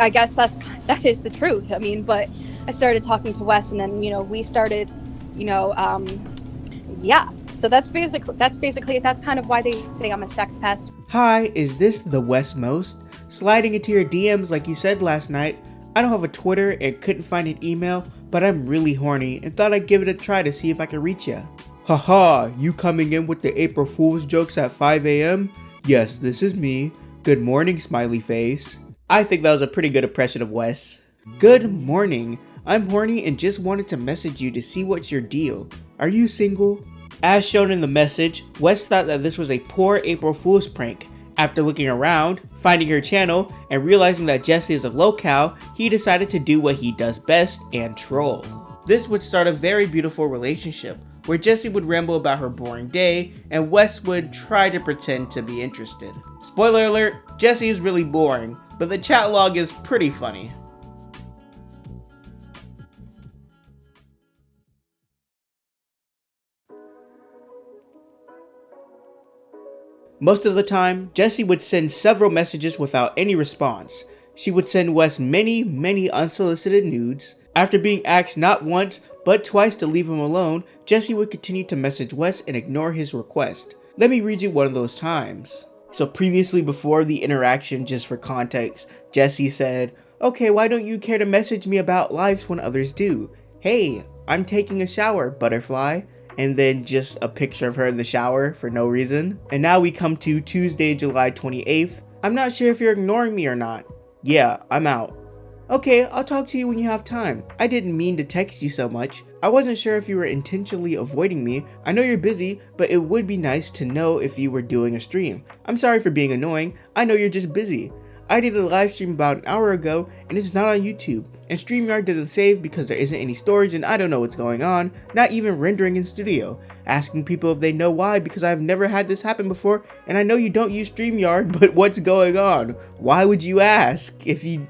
I guess that is the truth. I mean, but I started talking to Wes, and then we started, yeah. So that's kind of why they say I'm a sex pest. Hi, is this the West Moast? Sliding into your DMs like you said last night. I don't have a Twitter and couldn't find an email, but I'm really horny and thought I'd give it a try to see if I could reach ya. Haha, you coming in with the April Fool's jokes at 5 a.m? Yes, this is me. Good morning, smiley face. I think that was a pretty good impression of Wes. Good morning. I'm horny and just wanted to message you to see what's your deal. Are you single? As shown in the message, Wes thought that this was a poor April Fool's prank. After looking around, finding her channel, and realizing that Jessi is a locale, he decided to do what he does best and troll. This would start a very beautiful relationship, where Jessi would ramble about her boring day, and Wes would try to pretend to be interested. Spoiler alert, Jessi is really boring, but the chat log is pretty funny. Most of the time, Jessi would send several messages without any response. She would send Wes many unsolicited nudes. After being asked not once, but twice to leave him alone, Jessi would continue to message Wes and ignore his request. Let me read you one of those times. So previously, before the interaction, just for context, Jessi said, "Okay, why don't you care to message me about lives when others do? Hey, I'm taking a shower, butterfly." And then just a picture of her in the shower for no reason. And now we come to Tuesday, July 28th. I'm not sure if you're ignoring me or not. Yeah, I'm out. Okay, I'll talk to you when you have time. I didn't mean to text you so much. I wasn't sure if you were intentionally avoiding me. I know you're busy, but it would be nice to know if you were doing a stream. I'm sorry for being annoying. I know you're just busy. I did a live stream about an hour ago and it's not on YouTube. And StreamYard doesn't save because there isn't any storage and I don't know what's going on, not even rendering in studio. Asking people if they know why because I've never had this happen before and I know you don't use StreamYard, but what's going on? Why would you ask if you...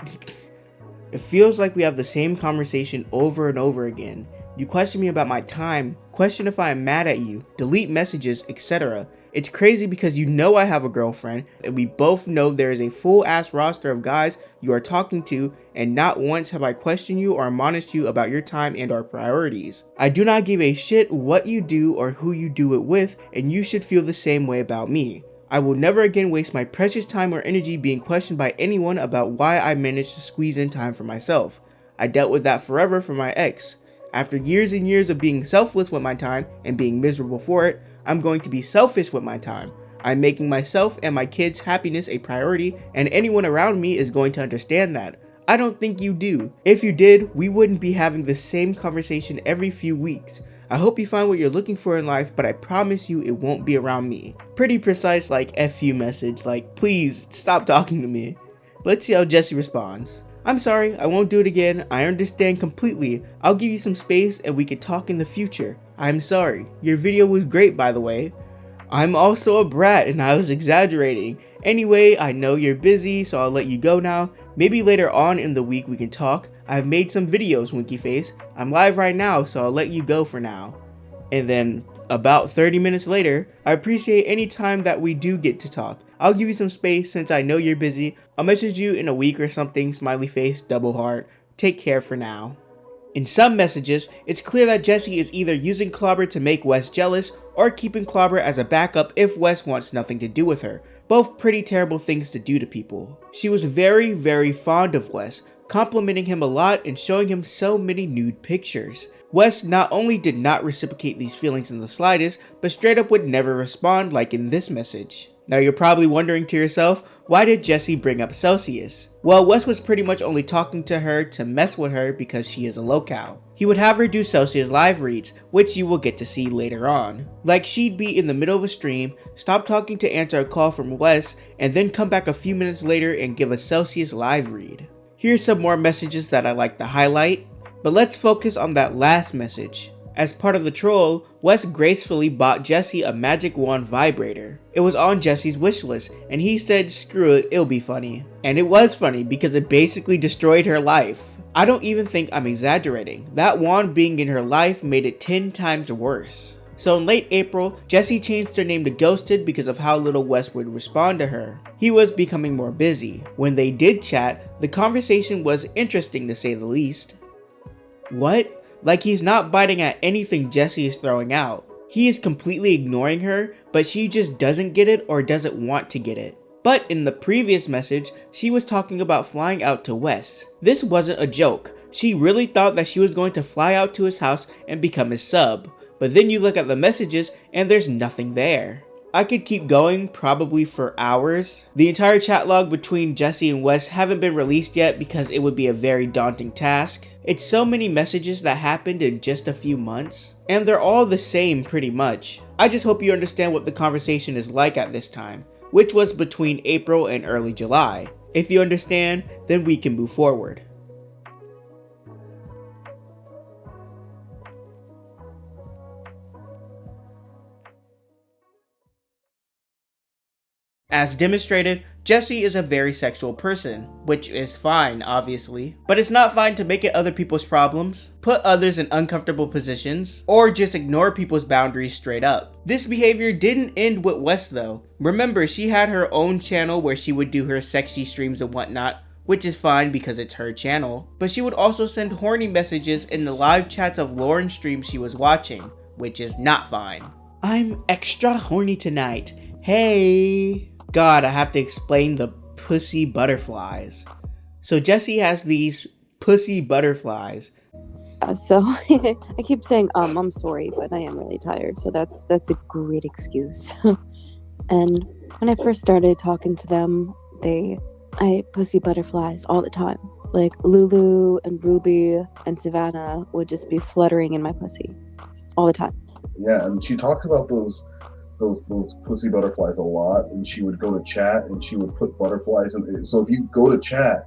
It feels like we have the same conversation over and over again. You question me about my time, question if I am mad at you, delete messages, etc. It's crazy because you know I have a girlfriend, and we both know there is a full-ass roster of guys you are talking to, and not once have I questioned you or admonished you about your time and our priorities. I do not give a shit what you do or who you do it with, and you should feel the same way about me. I will never again waste my precious time or energy being questioned by anyone about why I managed to squeeze in time for myself. I dealt with that forever for my ex. After years and years of being selfless with my time and being miserable for it, I'm going to be selfish with my time. I'm making myself and my kids' happiness a priority, and anyone around me is going to understand that. I don't think you do. If you did, we wouldn't be having the same conversation every few weeks. I hope you find what you're looking for in life, but I promise you it won't be around me. Pretty precise like F you message, like please stop talking to me. Let's see how Jessi responds. I'm sorry, I won't do it again. I understand completely. I'll give you some space and we could talk in the future. I'm sorry. Your video was great, by the way. I'm also a brat and I was exaggerating. Anyway, I know you're busy, so I'll let you go now. Maybe later on in the week we can talk. I've made some videos, winky face. I'm live right now, so I'll let you go for now. And then about 30 minutes later, I appreciate any time that we do get to talk. I'll give you some space since I know you're busy. I'll message you in a week or something, smiley face, double heart. Take care for now. In some messages, it's clear that Jessi is either using Clobber to make Wes jealous or keeping Clobber as a backup if Wes wants nothing to do with her. Both pretty terrible things to do to people. She was very fond of Wes, complimenting him a lot and showing him so many nude pictures. Wes not only did not reciprocate these feelings in the slightest, but straight up would never respond like in this message. Now you're probably wondering to yourself, why did Jessi bring up Celsius? Well, Wes was pretty much only talking to her to mess with her because she is a locale. He would have her do Celsius live reads, which you will get to see later on. Like she'd be in the middle of a stream, stop talking to answer a call from Wes, and then come back a few minutes later and give a Celsius live read. Here's some more messages that I like to highlight, but let's focus on that last message. As part of the troll, Wes gracefully bought Jessi a magic wand vibrator. It was on Jessi's wish list, and he said screw it, it'll be funny. And it was funny because it basically destroyed her life. I don't even think I'm exaggerating. That wand being in her life made it 10 times worse. So in late April, Jessi changed her name to Ghosted because of how little Wes would respond to her. He was becoming more busy. When they did chat, the conversation was interesting to say the least. What? Like he's not biting at anything Jessi is throwing out. He is completely ignoring her, but she just doesn't get it or doesn't want to get it. But in the previous message, she was talking about flying out to Wes. This wasn't a joke. She really thought that she was going to fly out to his house and become his sub. But then you look at the messages and there's nothing there. I could keep going probably for hours. The entire chat log between Jessi and Wes haven't been released yet because it would be a very daunting task. It's so many messages that happened in just a few months, and they're all the same pretty much. I just hope you understand what the conversation is like at this time, which was between April and early July. If you understand, then we can move forward. As demonstrated, Jessi is a very sexual person, which is fine, obviously, but it's not fine to make it other people's problems, put others in uncomfortable positions, or just ignore people's boundaries straight up. This behavior didn't end with Wes though. Remember, she had her own channel where she would do her sexy streams and whatnot, which is fine because it's her channel, but she would also send horny messages in the live chats of Lauren's streams she was watching, which is not fine. I'm extra horny tonight. Hey! God, I have to explain the pussy butterflies. So Jessi has these pussy butterflies. So I keep saying I'm sorry, but I am really tired, so that's a great excuse. And when I first started talking to them, I pussy butterflies all the time. Like Lulu and Ruby and Savannah would just be fluttering in my pussy all the time. Yeah, and she talked about those pussy butterflies a lot, and she would go to chat and she would put butterflies in. So if you go to chat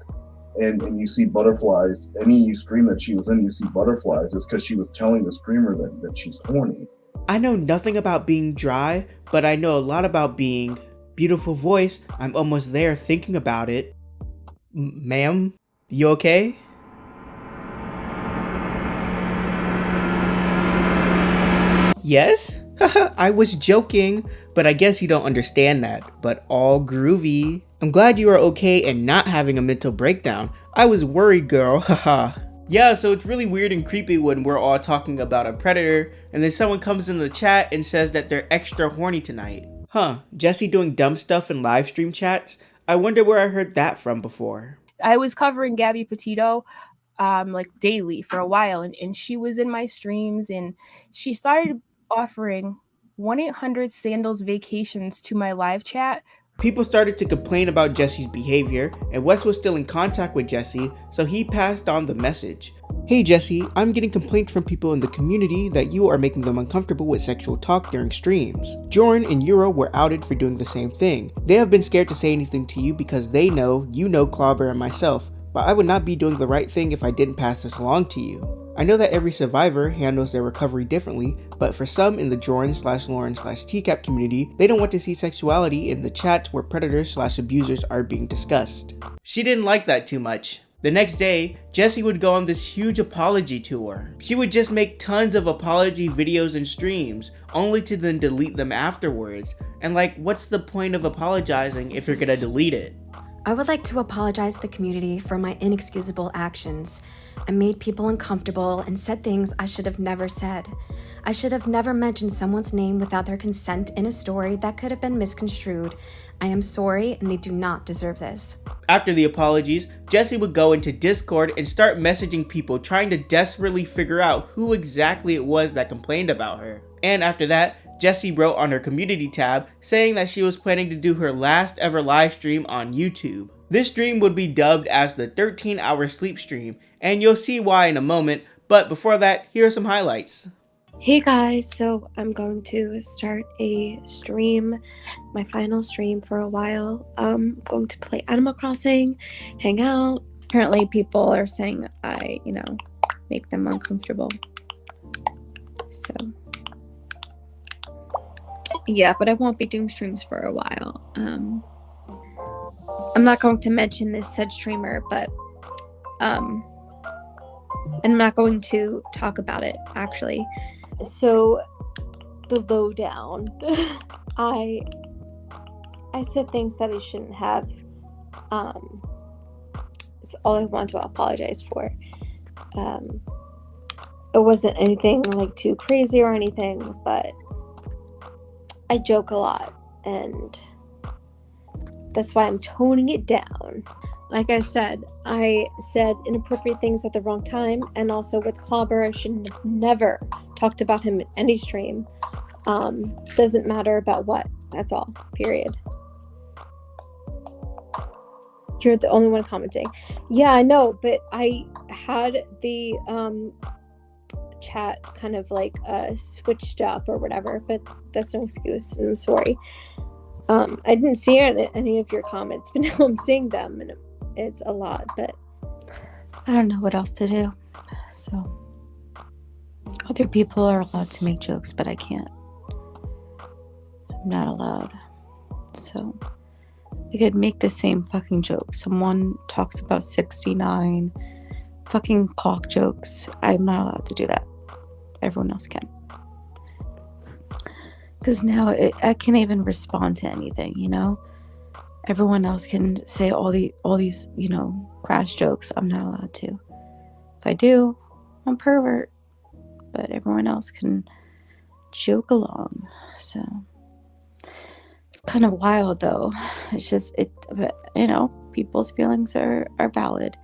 and you see butterflies, any stream that she was in, you see butterflies, it's because she was telling the streamer that she's horny. I know nothing about being dry, but I know a lot about being beautiful voice. I'm almost there thinking about it. Ma'am, you okay? Yes? I was joking, but I guess you don't understand that, but all groovy. I'm glad you are okay and not having a mental breakdown. I was worried, girl, haha. Yeah, so it's really weird and creepy when we're all talking about a predator, and then someone comes in the chat and says that they're extra horny tonight. Huh, Jessi doing dumb stuff in live stream chats? I wonder where I heard that from before. I was covering Gabby Petito like daily for a while, and she was in my streams, and she started offering 1-800-Sandals vacations to my live chat. People started to complain about Jessi's behavior, and Wes was still in contact with Jessi, so he passed on the message. Hey Jessi, I'm getting complaints from people in the community that you are making them uncomfortable with sexual talk during streams. Jorn and Euro were outed for doing the same thing. They have been scared to say anything to you because they know you know Clobber and myself, but I would not be doing the right thing if I didn't pass this along to you. I know that every survivor handles their recovery differently, but for some in the Jorn/Lauren/TCaP community, they don't want to see sexuality in the chats where predators/abusers are being discussed. She didn't like that too much. The next day, Jessi would go on this huge apology tour. She would just make tons of apology videos and streams, only to then delete them afterwards. And like, what's the point of apologizing if you're gonna delete it? I would like to apologize to the community for my inexcusable actions. I made people uncomfortable and said things I should have never said. I should have never mentioned someone's name without their consent in a story that could have been misconstrued. I am sorry and they do not deserve this. After the apologies, Jessi would go into Discord and start messaging people trying to desperately figure out who exactly it was that complained about her. And after that, Jessi wrote on her community tab saying that she was planning to do her last ever live stream on YouTube. This stream would be dubbed as the 13-hour sleep stream, and you'll see why in a moment, but before that, here are some highlights. Hey guys, so I'm going to start a stream, my final stream for a while. I'm going to play Animal Crossing, hang out. Apparently people are saying I, make them uncomfortable. So, yeah, but I won't be doing streams for a while. I'm not going to mention this said streamer, but and I'm not going to talk about it actually. So the lowdown. I said things that I shouldn't have. It's all I want to apologize for. It wasn't anything like too crazy or anything, but I joke a lot, and that's why I'm toning it down. Like I said inappropriate things at the wrong time, and also with Clobber, I should have never talked about him in any stream. Doesn't matter about what. That's all. Period. You're the only one commenting. Yeah, I know, but I had the chat kind of like switched up or whatever, but that's no excuse, and I'm sorry. I didn't see any of your comments, but now I'm seeing them, and it's a lot, but I don't know what else to do. So other people are allowed to make jokes, but I can't. I'm not allowed. So I could make the same fucking joke. Someone talks about 69 fucking cock jokes. I'm not allowed to do that. Everyone else can. Because now I can't even respond to anything, you know? Everyone else can say all these, you know, crash jokes. I'm not allowed to. If I do, I'm a pervert. But everyone else can joke along. So it's kind of wild, though. It's just, you know, people's feelings are valid.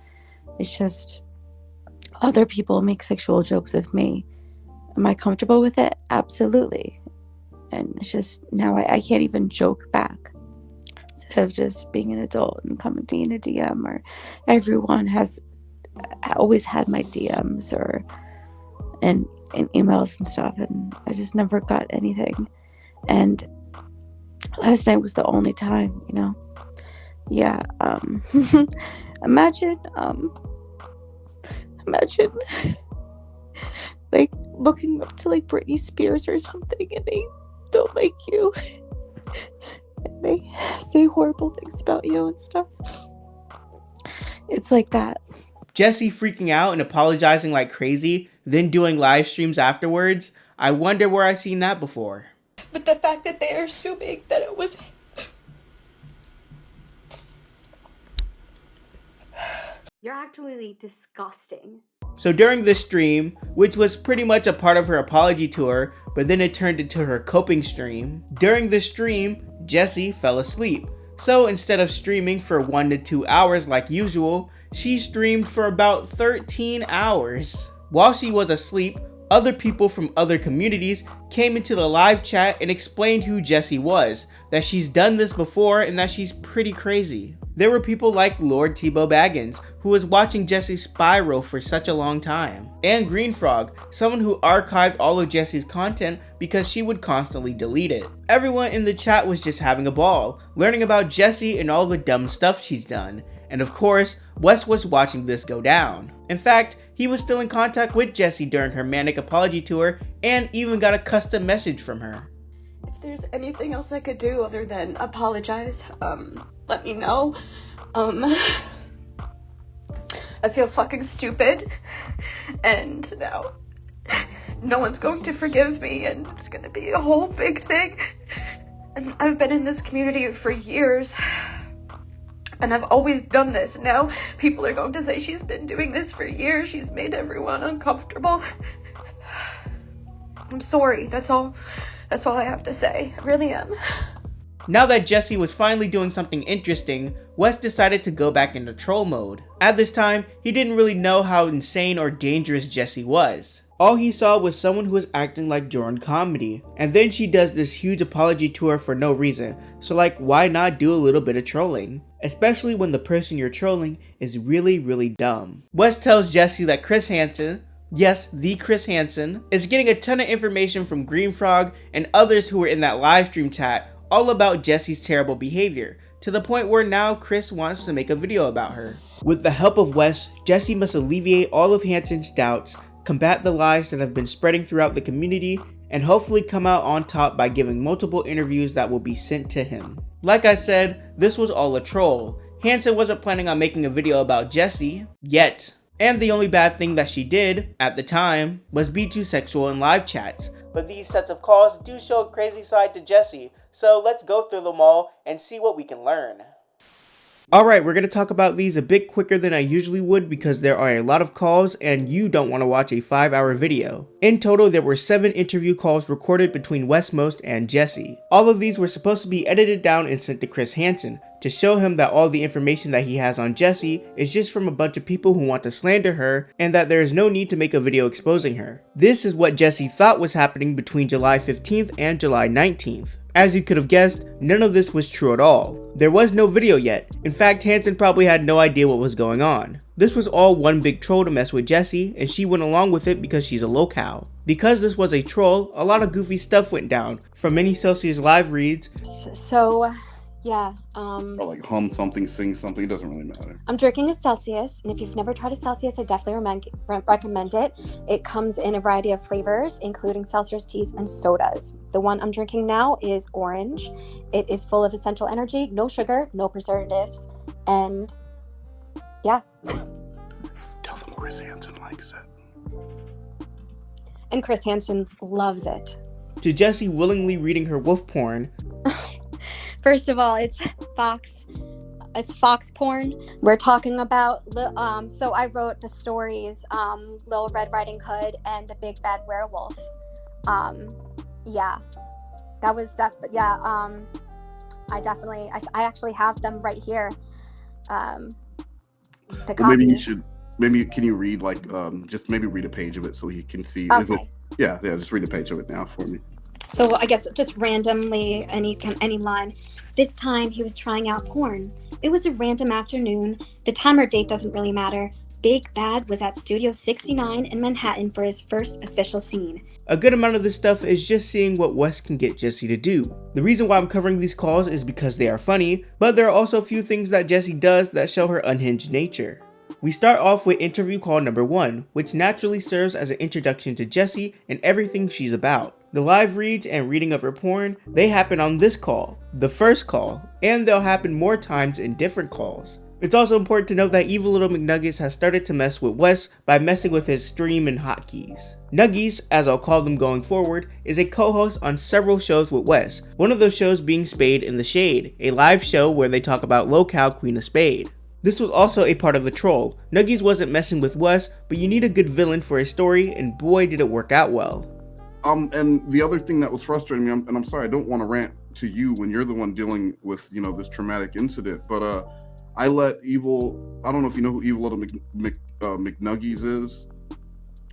It's just other people make sexual jokes with me. Am I comfortable with it? Absolutely. And it's just, now I can't even joke back. Instead of just being an adult and coming to me in a DM, or everyone has always had my DMs and emails and stuff, and I just never got anything. And last night was the only time, you know. Yeah, imagine like looking up to like Britney Spears or something, and they don't like you, and they say horrible things about you and stuff. It's like that. Jessi freaking out and apologizing like crazy, then doing live streams afterwards. I wonder where I've seen that before. But the fact that they are assuming that it was... You're actually disgusting. So during this stream, which was pretty much a part of her apology tour, but then it turned into her coping stream, during this stream, Jessi fell asleep. So instead of streaming for 1 to 2 hours like usual, she streamed for about 13 hours. While she was asleep, other people from other communities came into the live chat and explained who Jessi was, that she's done this before and that she's pretty crazy. There were people like Lord Tebow Baggins, who was watching Jessi spiral for such a long time. And Green Frog, someone who archived all of Jessi's content because she would constantly delete it. Everyone in the chat was just having a ball, learning about Jessi and all the dumb stuff she's done. And of course, Wes was watching this go down. In fact, he was still in contact with Jessi during her manic apology tour and even got a custom message from her. If there's anything else I could do other than apologize, let me know. I feel fucking stupid, and now no one's going to forgive me, and it's gonna be a whole big thing. And I've been in this community for years, and I've always done this. Now people are going to say she's been doing this for years. She's made everyone uncomfortable. I'm sorry. That's all I have to say. I really am. Now that Jessi was finally doing something interesting, Wes decided to go back into troll mode. At this time, he didn't really know how insane or dangerous Jessi was. All he saw was someone who was acting like Jordan Comedy. And then she does this huge apology tour for no reason. So like, why not do a little bit of trolling? Especially when the person you're trolling is really, really dumb. Wes tells Jessi that Chris Hansen, yes, the Chris Hansen, is getting a ton of information from Green Frog and others who were in that live stream chat all about Jessi's terrible behavior, to the point where now Chris wants to make a video about her. With the help of Wes, Jessi must alleviate all of Hansen's doubts, combat the lies that have been spreading throughout the community, and hopefully come out on top by giving multiple interviews that will be sent to him. Like I said, this was all a troll. Hansen wasn't planning on making a video about Jessi, yet. And the only bad thing that she did, at the time, was be too sexual in live chats. But these sets of calls do show a crazy side to Jessi, so let's go through them all and see what we can learn. Alright, we're going to talk about these a bit quicker than I usually would because there are a lot of calls and you don't want to watch a 5-hour video. In total, there were 7 interview calls recorded between Moast and Jessi. All of these were supposed to be edited down and sent to Chris Hansen to show him that all the information that he has on Jessi is just from a bunch of people who want to slander her and that there is no need to make a video exposing her. This is what Jessi thought was happening between July 15th and July 19th. As you could have guessed, none of this was true at all. There was no video yet. In fact, Hansen probably had no idea what was going on. This was all one big troll to mess with Jessi, and she went along with it because she's a locale. Because this was a troll, a lot of goofy stuff went down, from many Celsius live reads. Yeah, Or like hum something, sing something, it doesn't really matter. I'm drinking a Celsius, and if you've never tried a Celsius, I definitely recommend it. It comes in a variety of flavors, including Celsius teas and sodas. The one I'm drinking now is orange. It is full of essential energy, no sugar, no preservatives, and yeah. Tell them Chris Hansen likes it. And Chris Hansen loves it. To Jessi willingly reading her wolf porn. First of all, it's fox porn. We're talking about, so I wrote the stories, Little Red Riding Hood and the Big Bad Werewolf. Yeah, that was that. But yeah, I actually have them right here. Maybe can you read just maybe read a page of it so he can see? Okay. Is it? Yeah, just read a page of it now for me. So I guess just randomly any line. This time he was trying out porn. It was a random afternoon. The time or date doesn't really matter. Big Bad was at Studio 69 in Manhattan for his first official scene. A good amount of this stuff is just seeing what Wes can get Jessi to do. The reason why I'm covering these calls is because they are funny, but there are also a few things that Jessi does that show her unhinged nature. We start off with interview call number 1, which naturally serves as an introduction to Jessi and everything she's about. The live reads and reading of her porn, they happen on this call, the first call, and they'll happen more times in different calls. It's also important to note that Evil Little McNuggets has started to mess with Wes by messing with his stream and hotkeys. Nuggies, as I'll call them going forward, is a co-host on several shows with Wes, one of those shows being Spade in the Shade, a live show where they talk about locale Queen of Spade. This was also a part of the troll. Nuggies wasn't messing with Wes, but you need a good villain for a story, and boy did it work out well. And the other thing that was frustrating me, and I'm sorry, I don't want to rant to you when you're the one dealing with, this traumatic incident, but I let I don't know if you know who Evil Little McNuggies is,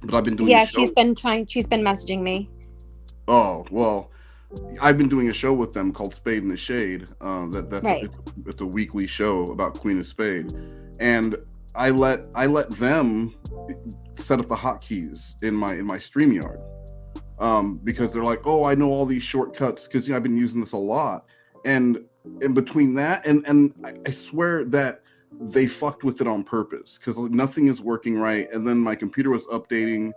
but I've been doing a show. she's been messaging me. Oh, well, I've been doing a show with them called Spade in the Shade. That's right. It's a weekly show about Queen of Spade, and I let them set up the hotkeys in my StreamYard. Because they're like, oh, I know all these shortcuts because I've been using this a lot, and in between that and I swear that they fucked with it on purpose because nothing is working right. And then my computer was updating.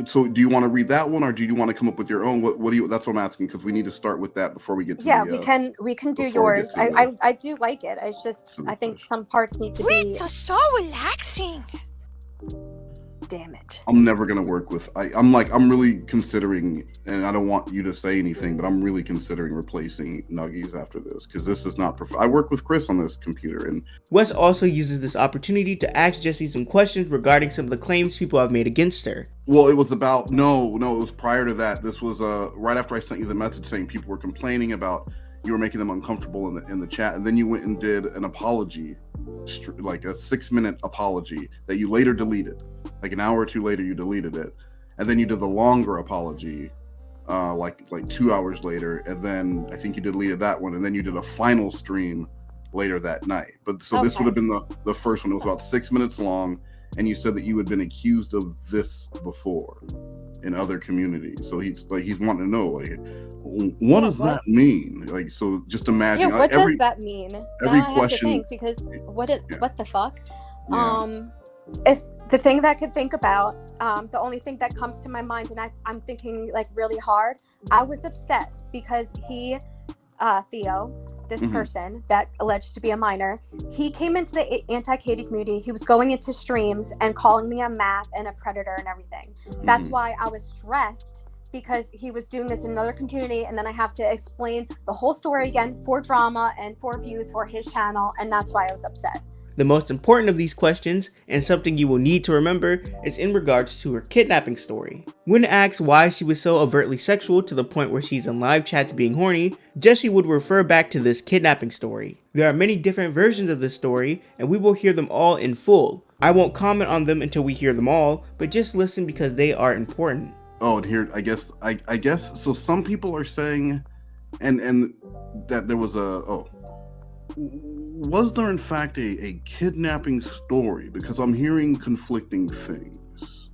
So do you want to read that one or do you want to come up with your own? What do you? That's what I'm asking because we need to start with that before we get to we can do yours. I do like it. It's just I think some parts need to be. Reads are so relaxing. Damn it. I'm never gonna work with. I'm really considering, and I don't want you to say anything, but I'm really considering replacing Nuggies after this because this is not. I work with Chris on this computer, and Wes also uses this opportunity to ask Jessi some questions regarding some of the claims people have made against her. Well, it was about it was prior to that. This was right after I sent you the message saying people were complaining about you were making them uncomfortable in the chat, and then you went and did an apology, like a 6-minute apology that you later deleted. Like an hour or two later, you deleted it, and then you did the longer apology, like 2 hours later, and then I think you deleted that one, and then you did a final stream later that night. But so this would have been the first one. It was about 6 minutes long, and you said that you had been accused of this before in other communities. So he's wanting to know what does that mean? So just imagine. Yeah, what does that mean? Every now question. I have to think because what the fuck? Yeah. If the thing that I could think about, the only thing that comes to my mind, and I'm thinking really hard, I was upset because he, Theo, this person that alleged to be a minor, he came into the anti-Katie community. He was going into streams and calling me a map and a predator and everything. That's why I was stressed because he was doing this in another community, and then I have to explain the whole story again for drama and for views for his channel, and that's why I was upset. The most important of these questions, and something you will need to remember, is in regards to her kidnapping story. When asked why she was so overtly sexual to the point where she's in live chats being horny, Jessi would refer back to this kidnapping story. There are many different versions of this story, and we will hear them all in full. I won't comment on them until we hear them all, but just listen because they are important. Oh, and here, I guess, so some people are saying, and that there was was there in fact a kidnapping story? Because I'm hearing conflicting things.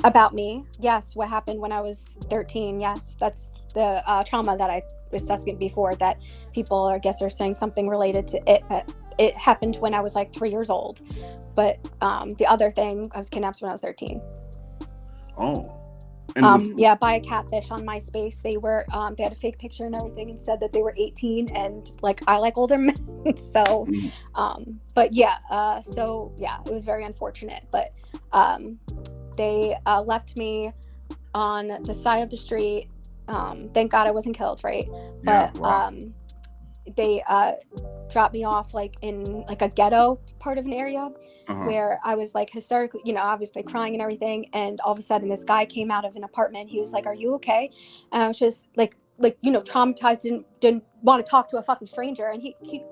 About me? Yes, what happened when I was 13, yes. That's the trauma that I was discussing before, that people, I guess, are saying something related to it, but it happened when I was like 3 years old. But the other thing, I was kidnapped when I was 13. Oh. Yeah, by a catfish on MySpace. They were they had a fake picture and everything and said that they were 18, and like I like older men. So but yeah, so yeah, it was very unfortunate. But they left me on the side of the street. Thank God I wasn't killed, right? Yeah, But wow. they dropped me off like in like a ghetto part of an area where I was like hysterically, you know, obviously crying and everything. And all of a sudden this guy came out of an apartment. He was like, "Are you okay?" And I was just like, you know, traumatized, didn't want to talk to a fucking stranger. And he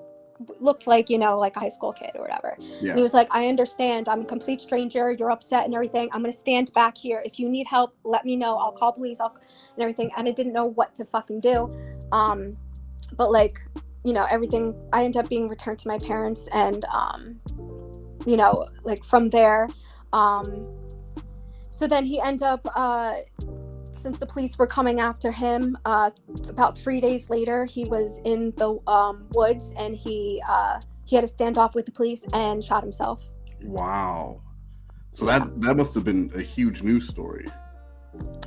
looked like, you know, like a high school kid or whatever. Yeah. And he was like, "I understand. I'm a complete stranger. You're upset and everything. I'm going to stand back here. If you need help, let me know. I'll call police and everything." And I didn't know what to fucking do. But like, you know, everything, I ended up being returned to my parents, and you know, like from there, so then he ended up since the police were coming after him, about 3 days later, he was in the woods, and he had a standoff with the police and shot himself. Wow. So that must have been a huge news story.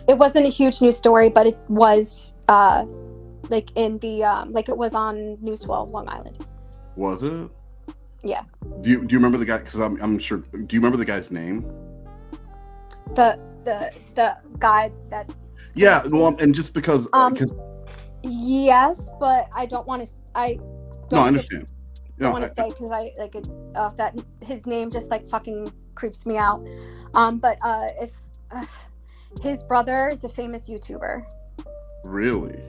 It wasn't a huge news story, but it was like in the like it was on News 12 Long Island. Was it? Yeah. Do you remember the guy? Because I'm sure. Do you remember the guy's name? The guy that. Yeah. Well, and just because. Yes, but I don't want to. I understand. Don't want to say because I like it. That his name just like fucking creeps me out. But if his brother is a famous YouTuber. Really?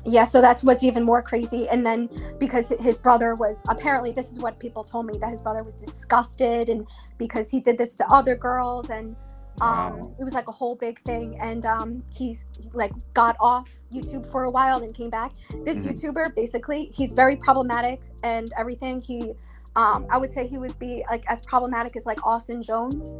Yeah, so that's what's even more crazy. And then because his brother was, apparently this is what people told me, that his brother was disgusted, and because he did this to other girls, and it was like a whole big thing. And he's like got off YouTube for a while, then came back. This YouTuber, basically, he's very problematic and everything. He I would say he would be like as problematic as like Austin Jones.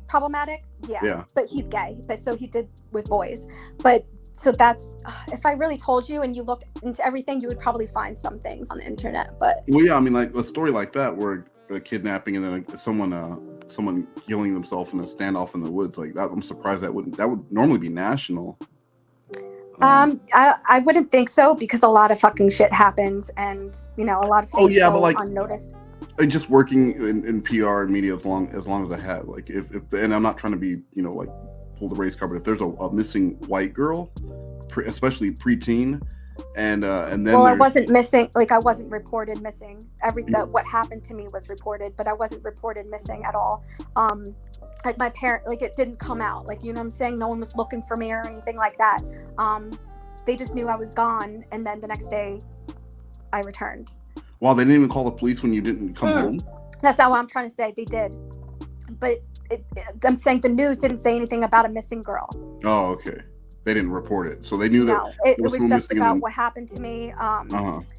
Problematic, yeah, but he's gay, but so he did with boys. But so that's, if I really told you and you looked into everything, you would probably find some things on the internet. But well, yeah, I mean, like a story like that, where a kidnapping and then someone killing themselves in a standoff in the woods, like that, I'm surprised that would normally be national. I wouldn't think so, because a lot of fucking shit happens, and you know, a lot of things go but like unnoticed. Just working in PR and media as long as I have, like if and I'm not trying to be, you know, like pull the race card, but if there's a missing white girl, especially preteen, and then I wasn't missing, like I wasn't reported missing. What happened to me was reported, but I wasn't reported missing at all. Like my parent, like it didn't come out, like, you know what I'm saying, no one was looking for me or anything like that. They just knew I was gone, and then the next day I returned. Wow, they didn't even call the police when you didn't come home? That's not what I'm trying to say. They did, but I'm saying the news didn't say anything about a missing girl. Oh, okay. They didn't report it, so they knew that it was just about what happened to me.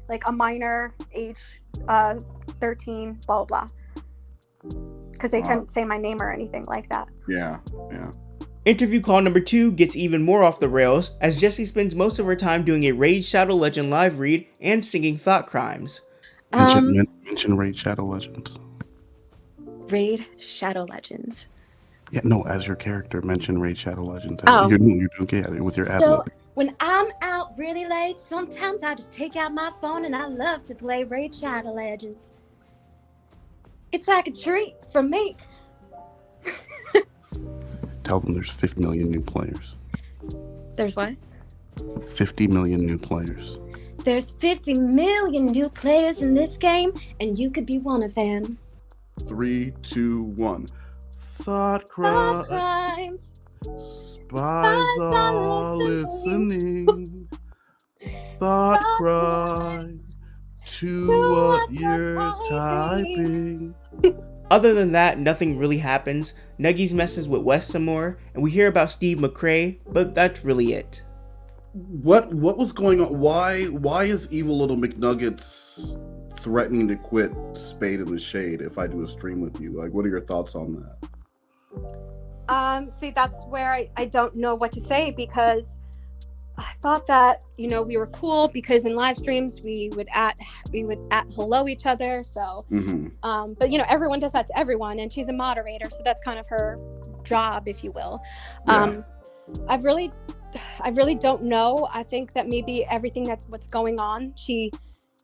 Like a minor, age 13, blah blah. Because they couldn't say my name or anything like that. Yeah. Interview call number 2 gets even more off the rails, as Jessi spends most of her time doing a Raid Shadow Legend live read and singing thought crimes. Mention Raid Shadow Legends. Raid Shadow Legends. Yeah, no, as your character, mention Raid Shadow Legends. Oh. You're doing it with your ad So lib. when I'm out really late, sometimes I just take out my phone and I love to play Raid Shadow Legends. It's like a treat for me. Tell them there's 50 million new players. There's what? 50 million new players. There's 50 million new players in this game, and you could be one of them. 3, 2, 1. Thought crimes. Spies are listening. Thought crimes to what you're typing. Other than that, nothing really happens. Nuggies messes with Wes some more, and we hear about Steve McRae, but that's really it. What was going on? Why is evil little McNuggets threatening to quit Spade in the Shade if I do a stream with you? Like, what are your thoughts on that? See, that's where I don't know what to say, because I thought that, you know, we were cool because in live streams we would at hello each other. So, but you know, everyone does that to everyone, and she's a moderator, so that's kind of her job, if you will. Yeah. I really don't know. I think that maybe everything that's what's going on, she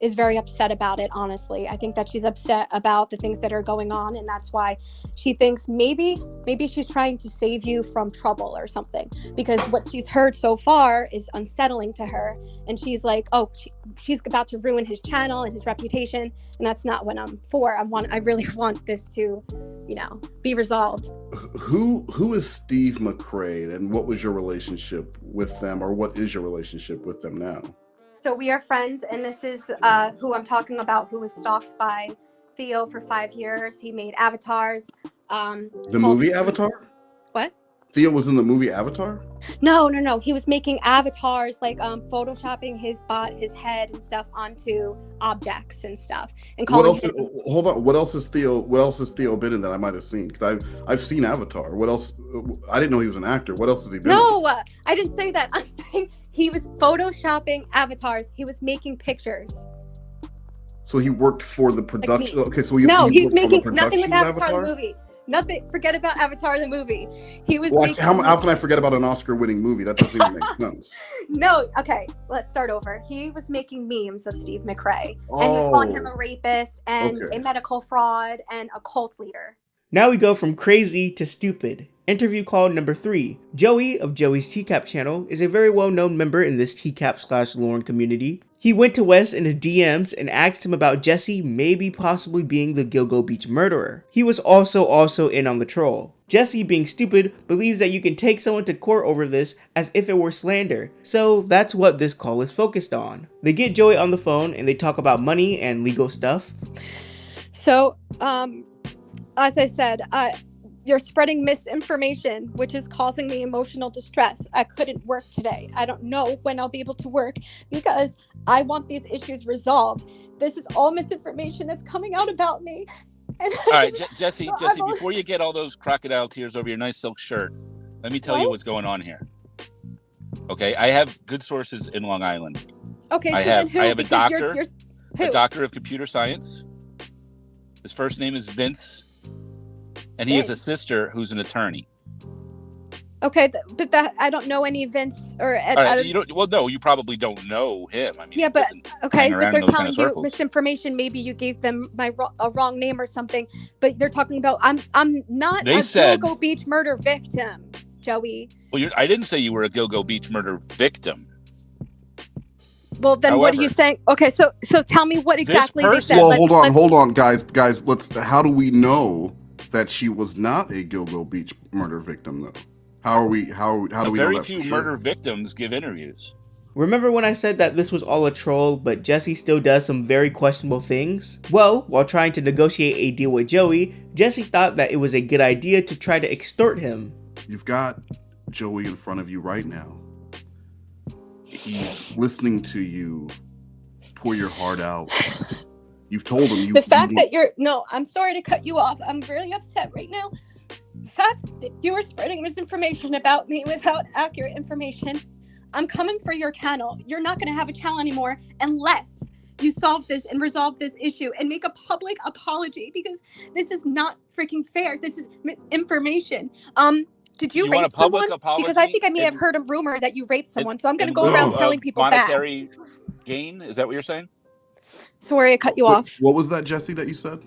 is very upset about it, honestly. I think that she's upset about the things that are going on, and that's why she thinks maybe she's trying to save you from trouble or something, because what she's heard so far is unsettling to her, and she's like, oh, she's about to ruin his channel and his reputation, and that's not what I'm for. I really want this to, you know, be resolved. Who is Steve McRae, and what was your relationship with them, or what is your relationship with them now? So we are friends, and this is who I'm talking about, who was stalked by Theo for 5 years. He made avatars. The movie Avatar? What? Theo was in the movie Avatar? No. He was making avatars, like photoshopping his head and stuff onto objects and stuff. And hold on. What else has Theo been in that I might have seen? Because I've seen Avatar. What else? I didn't know he was an actor. What else has he been in? No, I didn't say that. I'm saying he was photoshopping avatars. He was making pictures. So he worked for the production. Like okay, so he's making nothing with Avatar the movie. Nothing. Forget about Avatar the movie. He was. Well, how can I forget about an Oscar-winning movie? That doesn't even make sense. No. Okay. Let's start over. He was making memes of Steve McRae, and he was calling him a rapist and a medical fraud and a cult leader. Now we go from crazy to stupid. Interview call number 3. Joey of Joey's TCaP channel is a very well-known member in this TCaP/Lauren community. He went to Wes in his DMs and asked him about Jessi maybe possibly being the Gilgo Beach murderer. He was also in on the troll. Jessi, being stupid, believes that you can take someone to court over this as if it were slander, so that's what this call is focused on. They get Joey on the phone and they talk about money and legal stuff. So, as I said, you're spreading misinformation, which is causing me emotional distress. I couldn't work today. I don't know when I'll be able to work because I want these issues resolved. This is all misinformation that's coming out about me. All right, Jessi, before you get all those crocodile tears over your nice silk shirt, let me tell you what's going on here. Okay, I have good sources in Long Island. Okay, I have a doctor, a doctor of computer science. His first name is Vince. And he has a sister who's an attorney. Okay, but that I don't know any Vince or. Right, you don't. Well, no, you probably don't know him. I mean, yeah, but okay, but they're telling you misinformation. Maybe you gave them a wrong name or something. But they're talking about I'm not a Gilgo Beach murder victim, Joey. Well, I didn't say you were a Gilgo Beach murder victim. Well, then what are you saying? Okay, so tell me what exactly they said. Well, hold on, guys. How do we know that she was not a Gilgo Beach murder victim, though? How do we know that? Very few murder victims give interviews. Remember when I said that this was all a troll, but Jessi still does some very questionable things? Well, while trying to negotiate a deal with Joey, Jessi thought that it was a good idea to try to extort him. You've got Joey in front of you right now. He's listening to you pour your heart out. You've told him the fact that I'm sorry to cut you off. I'm really upset right now. The fact that you are spreading misinformation about me without accurate information. I'm coming for your channel. You're not going to have a channel anymore unless you solve this and resolve this issue and make a public apology, because this is not freaking fair. This is misinformation. Did you rape someone? Because I think I may have heard a rumor that you raped someone. So I'm going to go around telling people monetary gain? Is that what you're saying? Sorry, I cut you off. What was that, Jessi, that you said?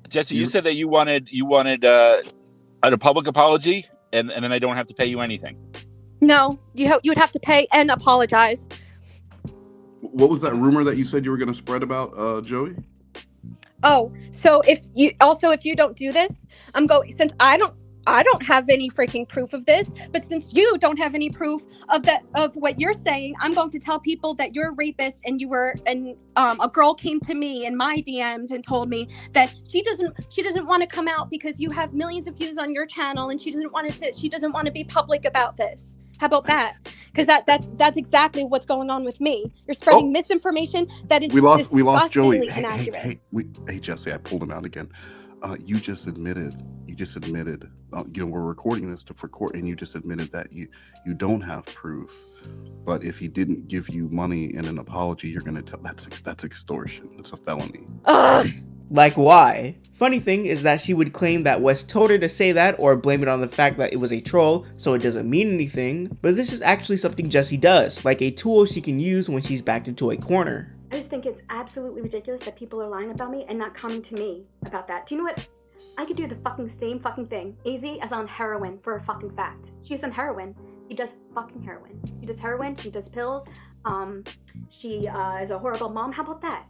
Jessi, you said that you wanted a public apology, and then I don't have to pay you anything. No, you would have to pay and apologize. What was that rumor that you said you were going to spread about, Joey? Oh, so if you don't do this, since I don't have any freaking proof of this, but since you don't have any proof of what you're saying, I'm going to tell people that you're a rapist and a girl came to me in my DMs and told me that she doesn't want to come out because you have millions of views on your channel and she doesn't want to be public about this. How about that? Because that's exactly what's going on with me. You're spreading misinformation that is we lost Joey. inaccurate. Hey, Jessi, I pulled him out again. You just admitted, we're recording this for court, and you just admitted that you don't have proof. But if he didn't give you money and an apology, you're gonna tell that's extortion. It's a felony. Like, why? Funny thing is that she would claim that Wes told her to say that or blame it on the fact that it was a troll, so it doesn't mean anything. But this is actually something Jessi does, like a tool she can use when she's backed into a corner. I just think it's absolutely ridiculous that people are lying about me and not coming to me about that. Do you know what? I could do the same thing. Easy as on heroin for a fucking fact. She's on heroin. She does fucking heroin. She does heroin. She does pills. She is a horrible mom. How about that?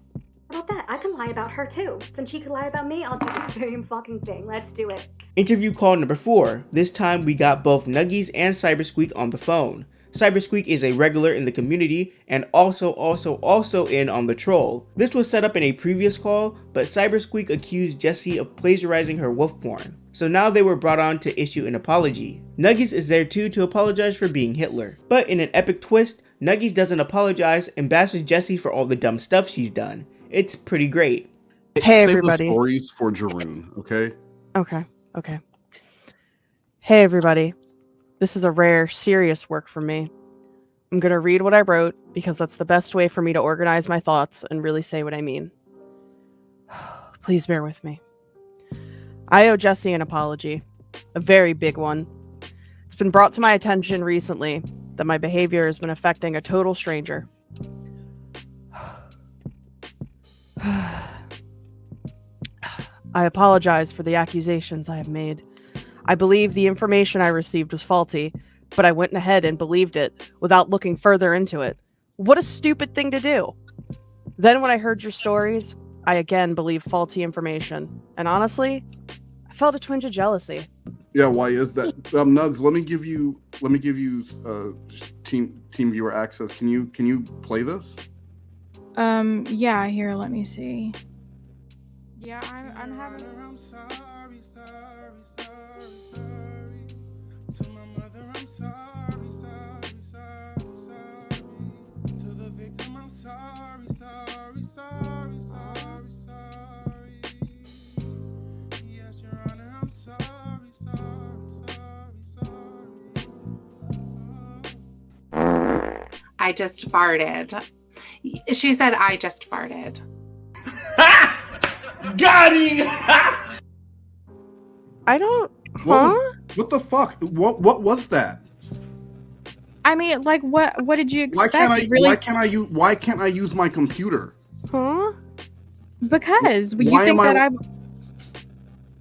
I can lie about her too. Since she could lie about me, I'll do the same fucking thing. Let's do it. Interview call number 4. This time we got both Nuggies and CyberSqueak on the phone. CyberSqueak is a regular in the community and also in on the troll. This was set up in a previous call, but CyberSqueak accused Jessi of plagiarizing her wolf porn. So now they were brought on to issue an apology. Nuggies is there too to apologize for being Hitler. But in an epic twist, Nuggies doesn't apologize and bashes Jessi for all the dumb stuff she's done. It's pretty great. Hey, Save everybody. the stories for Jeroen, okay? Okay. Hey, everybody. This is a rare, serious work for me. I'm going to read what I wrote because that's the best way for me to organize my thoughts and really say what I mean. Please bear with me. I owe Jessi an apology. A very big one. It's been brought to my attention recently that my behavior has been affecting a total stranger. I apologize for the accusations I have made. I believe the information I received was faulty, but I went ahead and believed it without looking further into it. What a stupid thing to do. Then when I heard your stories, I again believed faulty information. And honestly, I felt a twinge of jealousy. Yeah, why is that? Nugs, let me give you team viewer access. Can you play this? Yeah, here, let me see. Yeah, I'm having. I'm sorry. To my mother, I'm sorry. To the victim, I'm sorry. Yes, Your Honor, I'm sorry. I just farted. She said I just farted. Got him! I don't. What the fuck? What was that? I mean, like, what did you expect? Why can't I use my computer? Huh? Because you Why think am that I- I'm.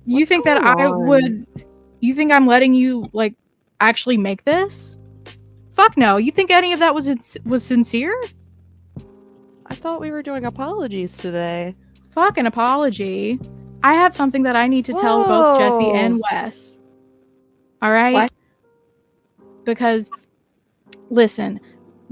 You think that I would. You think I'm letting you, like, actually make this? Fuck no. You think any of that was sincere? I thought we were doing apologies today. Fuck an apology. I have something that I need to tell both Jessi and Wes. All right? What? Because, listen,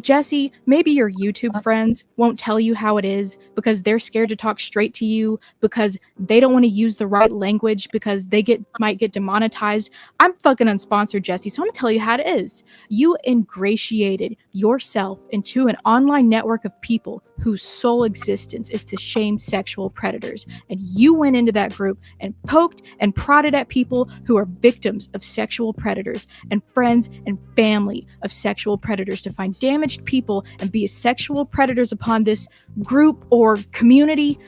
Jessi, maybe your YouTube friends won't tell you how it is because they're scared to talk straight to you because they don't want to use the right language because they might get demonetized. I'm fucking unsponsored, Jessi, so I'm gonna tell you how it is. You ingratiated yourself into an online network of people whose sole existence is to shame sexual predators, and you went into that group and poked and prodded at people who are victims of sexual predators and friends and family of sexual predators to find damaged people and be sexual predators upon this group or community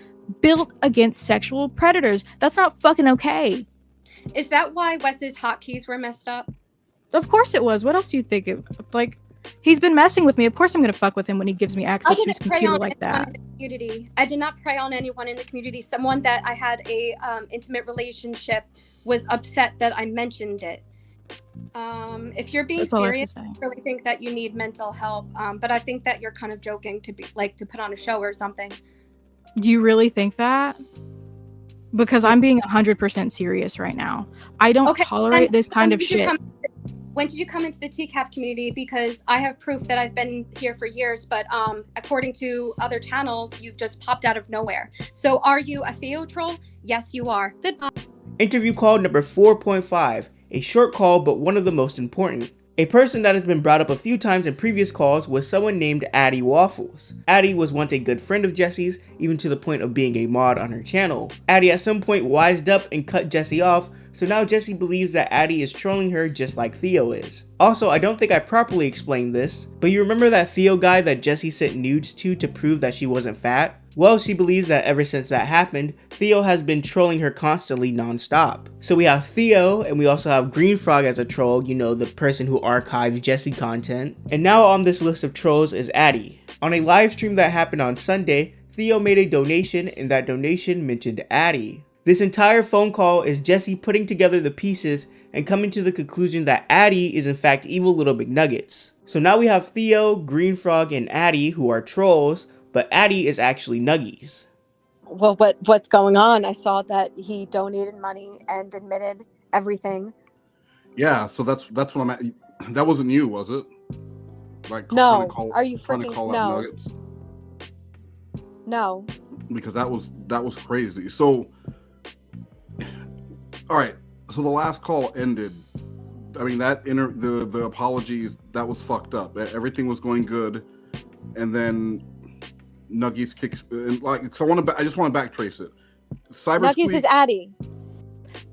built against sexual predators. That's not fucking okay. Is that why Wes's hotkeys were messed up? Of course it was. What else do you think? Like, he's been messing with me. Of course I'm gonna fuck with him when he gives me access to his computer like that. Community. I did not prey on anyone in the community. Someone that I had a intimate relationship was upset that I mentioned it. If you're being That's all I have to serious, say. I really think that you need mental help. But I think that you're kind of joking to be like to put on a show or something. Do you really think that? Because I'm being 100% serious right now. I don't tolerate this kind of shit. When did you come into the TCaP community? Because I have proof that I've been here for years, but according to other channels, you've just popped out of nowhere. So are you a Theo troll? Yes, you are. Goodbye. Interview call number 4.5, a short call but one of the most important. A person that has been brought up a few times in previous calls was someone named Addie Waffles. Addie was once a good friend of Jessi's, even to the point of being a mod on her channel. Addie at some point wised up and cut Jessi off, so now Jessi believes that Addie is trolling her just like Theo is. Also, I don't think I properly explained this, but you remember that Theo guy that Jessi sent nudes to prove that she wasn't fat? Well, she believes that ever since that happened, Theo has been trolling her constantly non-stop. So we have Theo, and we also have Green Frog as a troll, you know, the person who archives Jessi content. And now on this list of trolls is Addie. On a live stream that happened on Sunday, Theo made a donation, and that donation mentioned Addie. This entire phone call is Jessi putting together the pieces and coming to the conclusion that Addie is in fact evil little McNuggets. So now we have Theo, Green Frog, and Addie who are trolls, but Addie is actually Nuggies. Well, what's going on? I saw that he donated money and admitted everything. Yeah, so that's what I'm at. That wasn't you, was it? Like, no. Are you trying to freaking call no? out Nuggets? No. Because that was crazy. So, all right. So the last call ended. I mean, the apologies, that was fucked up. Everything was going good, and then Nuggies kicks, and like, so I just want to backtrace it. Nuggies is Addie.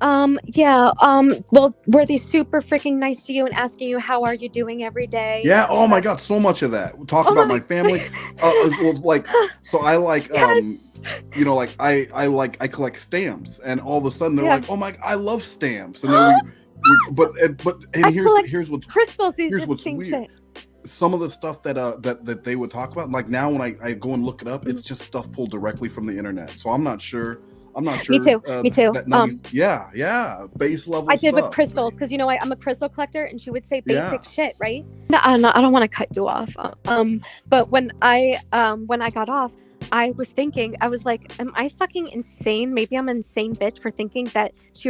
Well, were they super freaking nice to you and asking you how are you doing every day? Yeah. Oh my God, so much of that. We talk about my family. Well, like, so I like, you know, like I collect stamps, and all of a sudden they're like, oh my, I love stamps, and then but here's what's crystals. Here's what's weird. Shit. Some of the stuff that they would talk about, like now when I go and look it up, it's just stuff pulled directly from the internet. So I'm not sure. Me too. Yeah. Base level. I did stuff. with crystals because you know I'm a crystal collector, and she would say basic shit, right? No, I don't want to cut you off. But when I got off, I was thinking, I was like, am I fucking insane? Maybe I'm an insane bitch for thinking that she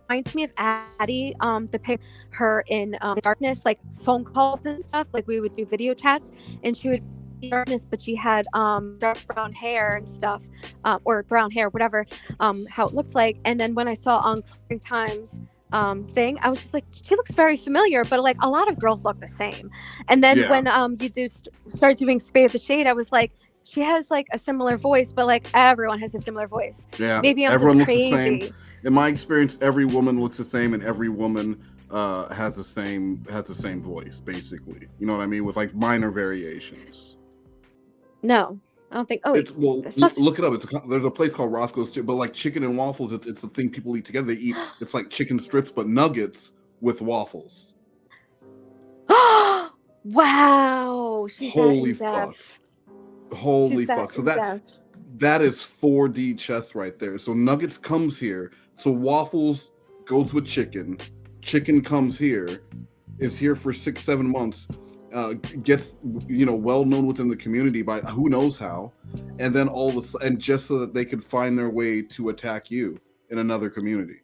reminds me of Addie, the pic her in darkness, like phone calls and stuff. Like we would do video chats, and she would be in darkness, but she had dark brown hair and stuff, or brown hair, whatever, how it looked like. And then when I saw on Clearing Times thing, I was just like, she looks very familiar, but like a lot of girls look the same. And then when you do start doing Spade the Shade, I was like, she has like a similar voice, but like everyone has a similar voice. Yeah, maybe I'm everyone just looks crazy. the same. In my experience, every woman looks the same, and every woman has the same voice, basically. You know what I mean? With like minor variations. No, I don't think. Oh, look it up. There's a place called Roscoe's, but like chicken and waffles, it's a thing people eat together. They eat. It's like chicken strips, but nuggets with waffles. Wow! Holy fuck! Holy fuck! So that is 4D chess right there. So nuggets comes here. So waffles goes with chicken. Chicken comes here, is here for 6-7 months, gets well known within the community by who knows how, and then and just so that they could find their way to attack you in another community.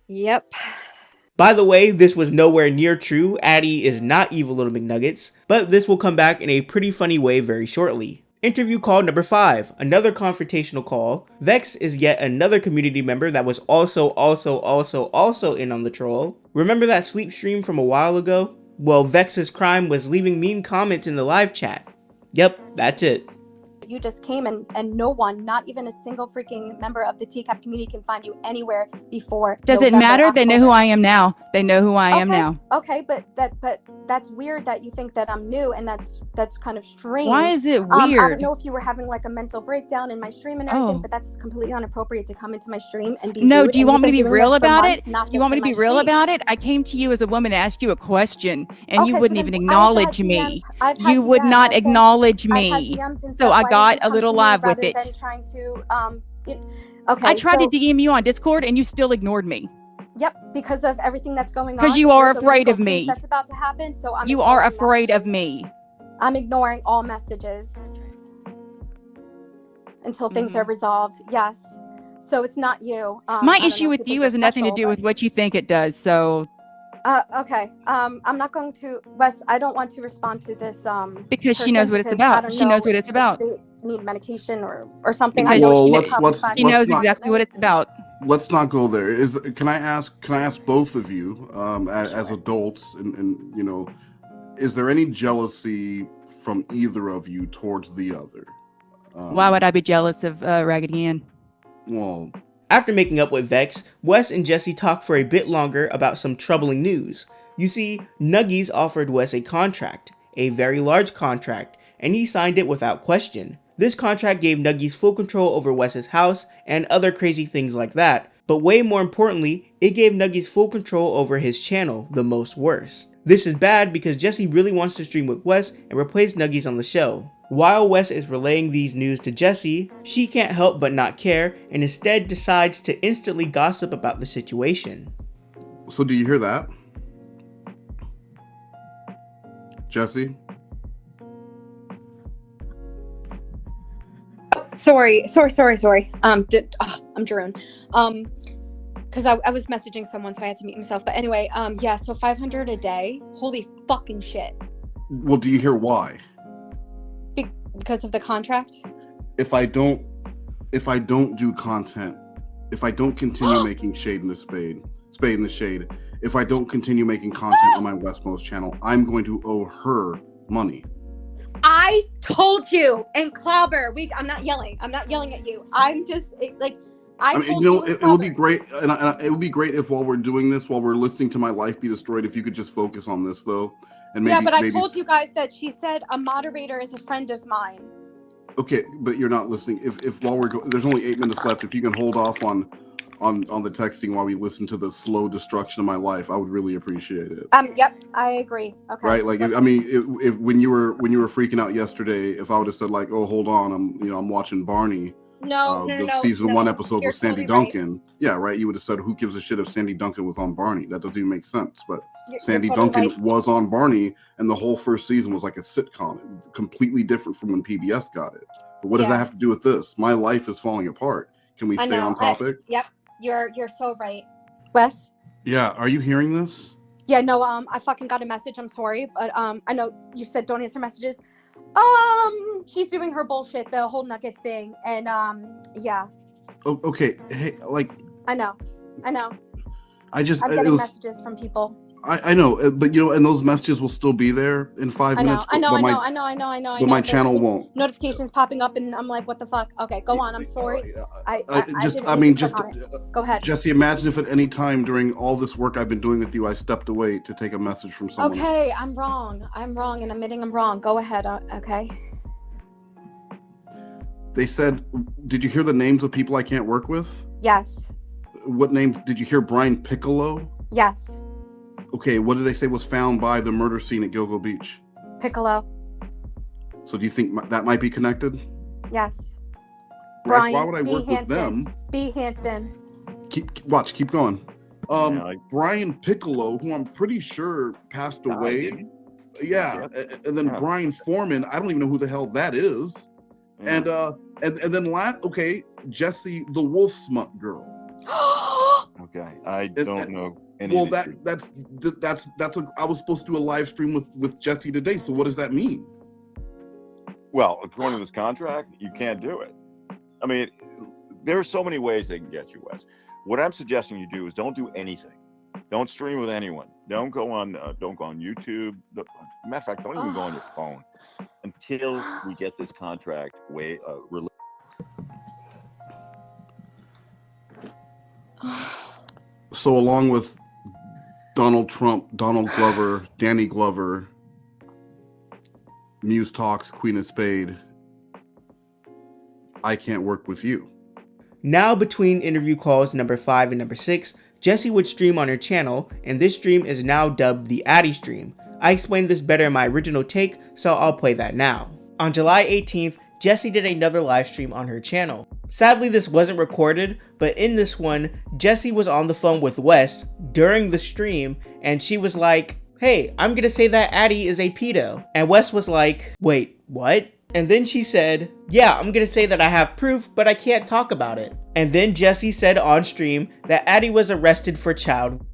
Yep. By the way, this was nowhere near true. Addie is not evil little McNuggets, but this will come back in a pretty funny way very shortly. Interview call number 5, another confrontational call. Vex is yet another community member that was also in on the troll. Remember that sleep stream from a while ago? Well, Vex's crime was leaving mean comments in the live chat. Yep, that's it. You just came and no one, not even a single freaking member of the TCaP community can find you anywhere before. Does it matter? They know who I am now. They know who I am now. Okay, but that's weird that you think that I'm new, and that's kind of strange. Why is it weird? I don't know if you were having like a mental breakdown in my stream and everything, but that's completely inappropriate to come into my stream and be rude. Do you want me to be real about it? Do you want me to be real stream. about it? I came to you as a woman to ask you a question, and you wouldn't even acknowledge me. You would not acknowledge me. So I got a little live with it. Trying to, I tried to DM you on Discord, and you still ignored me. Yep, because of everything that's going on. Because you are There's a afraid of legal case me. That's about to happen, so I'm You are ignoring afraid of messages. me. I'm ignoring all messages until things Mm-hmm. are resolved. Yes. So it's not you. My issue with you has nothing to do with what you think it does. So. Okay. I'm not going to, Wes. I don't want to respond to this. Because she knows what it's about. She knows what it's about. They need medication or something. Because she knows exactly what it's about. Let's not go there. Can I ask both of you, as adults, and you know, is there any jealousy from either of you towards the other? Why would I be jealous of Raggedy Ann? Well, after making up with Vex, Wes and Jessi talked for a bit longer about some troubling news. You see, Nuggies offered Wes a contract, a very large contract, and he signed it without question. This contract gave Nuggies full control over Wes's house and other crazy things like that, but way more importantly, it gave Nuggies full control over his channel, The Most Worst. This is bad because Jessi really wants to stream with Wes and replace Nuggies on the show. While Wes is relaying these news to Jessi, she can't help but not care and instead decides to instantly gossip about the situation. So do you hear that? Jessi? Sorry. I'm Jerome. Because I was messaging someone, so I had to mute myself. But anyway, yeah. So 500 a day. Holy fucking shit. Well, do you hear why? Because of the contract. If I don't do content, if I don't continue making spade in the shade, if I don't continue making content on my Westmost channel, I'm going to owe her money. I told you in Clobber. I'm not yelling. I'm not yelling at you. I'm just like I mean, you know, it would be great, and it would be great if while we're doing this, while we're listening to my life be destroyed, if you could just focus on this though, and maybe. Yeah, but I told you guys that she said a moderator is a friend of mine. Okay, but you're not listening. If while we're there's only 8 minutes left. If you can hold off on the texting while we listen to the slow destruction of my life, I would really appreciate it. Yep, I agree. Okay. Right, like if when you were freaking out yesterday, if I would have said like, oh, hold on, I'm watching Barney. No, season 1 episode You're with Sandy totally Duncan. Right. Yeah, right. You would have said, who gives a shit if Sandy Duncan was on Barney? That doesn't even make sense. But Sandy totally Duncan right. was on Barney, and the whole first season was like a sitcom, completely different from when PBS got it. But what does that have to do with this? My life is falling apart. Can we stay on topic? Yep, you're so right. Wes? Yeah, are you hearing this? Yeah, no, I fucking got a message. I'm sorry, but I know you said don't answer messages. She's doing her bullshit, the whole Nuggets thing, and yeah. Oh, okay. Hey, like. I know. I'm I'm getting messages from people. I know, but you know, and those messages will still be there in 5 minutes. I know. But my channel won't. Notifications popping up, and I'm like, what the fuck? Okay, go on. I'm sorry. Go ahead. Jessi, imagine if at any time during all this work I've been doing with you, I stepped away to take a message from someone. Okay, I'm wrong, and admitting I'm wrong. Go ahead. Okay. They said, did you hear the names of people I can't work with? Yes. What names? Did you hear Brian Piccolo? Yes. Okay, what did they say was found by the murder scene at Gilgo Beach? Piccolo. So do you think that might be connected? Yes. Brian, why would I work with them? B. Hansen. Keep going. Brian Piccolo, who I'm pretty sure passed away. Yeah, and then Brian Foreman, I don't even know who the hell that is. And then Jessi, the Wolf Smut girl. Okay, I don't know any. Well, that's I was supposed to do a live stream with Jessi today. So what does that mean? Well, according to this contract, you can't do it. I mean, there are so many ways they can get you, Wes. What I'm suggesting you do is don't do anything. Don't stream with anyone. Don't go on YouTube. Matter of fact, don't even go on your phone until we get this contract released. So along with Donald Trump, Donald Glover, Danny Glover, Muse Talks, Queen of Spade, I can't work with you. Now between interview calls number 5 and number 6, Jessi would stream on her channel, and this stream is now dubbed the Addie stream. I explained this better in my original take, so I'll play that now. On July 18th, Jessi did another live stream on her channel. Sadly, this wasn't recorded, but in this one, Jessi was on the phone with Wes during the stream, and she was like, "Hey, I'm gonna say that Addie is a pedo." And Wes was like, "Wait, what?" And then she said, "Yeah, I'm gonna say that I have proof, but I can't talk about it." And then Jessi said on stream that Addie was arrested for child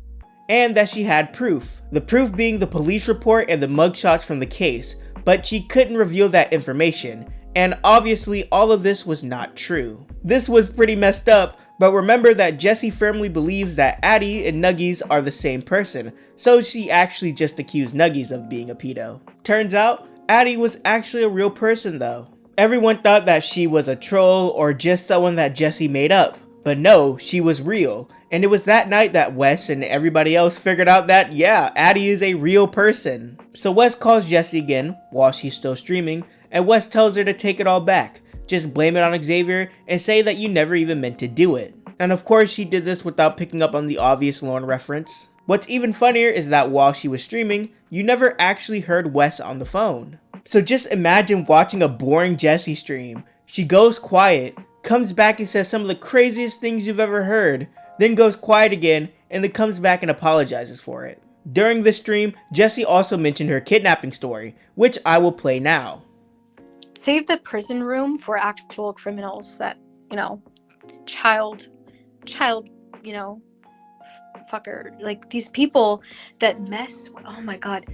and that she had proof. The proof being the police report and the mugshots from the case, but she couldn't reveal that information. And obviously all of this was not true. This was pretty messed up, but remember that Jessi firmly believes that Addie and Nuggies are the same person, so she actually just accused Nuggies of being a pedo. Turns out, Addie was actually a real person though. Everyone thought that she was a troll or just someone that Jessi made up, but no, she was real. And it was that night that Wes and everybody else figured out that, yeah, Addie is a real person. So Wes calls Jessi again while she's still streaming, and Wes tells her to take it all back. Just blame it on Xavier and say that you never even meant to do it. And of course she did this without picking up on the obvious Lauren reference. What's even funnier is that while she was streaming, you never actually heard Wes on the phone. So just imagine watching a boring Jessi stream. She goes quiet, comes back and says some of the craziest things you've ever heard, then goes quiet again, and then comes back and apologizes for it. During this stream, Jessi also mentioned her kidnapping story, which I will play now. Save the prison room for actual criminals that, child, fucker. Like, these people that mess with, oh my god.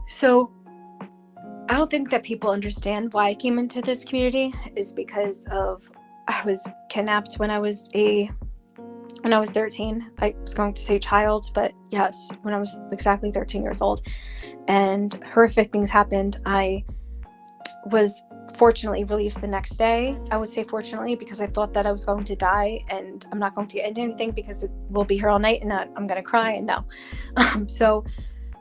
So, I don't think that people understand why I came into this community is because of, I was kidnapped when I was 13. I was going to say child, but yes, when I was exactly 13 years old. And horrific things happened. I was fortunately released the next day. I would say fortunately because I thought that I was going to die and I'm not going to end anything because it will be here all night and I'm going to cry and no.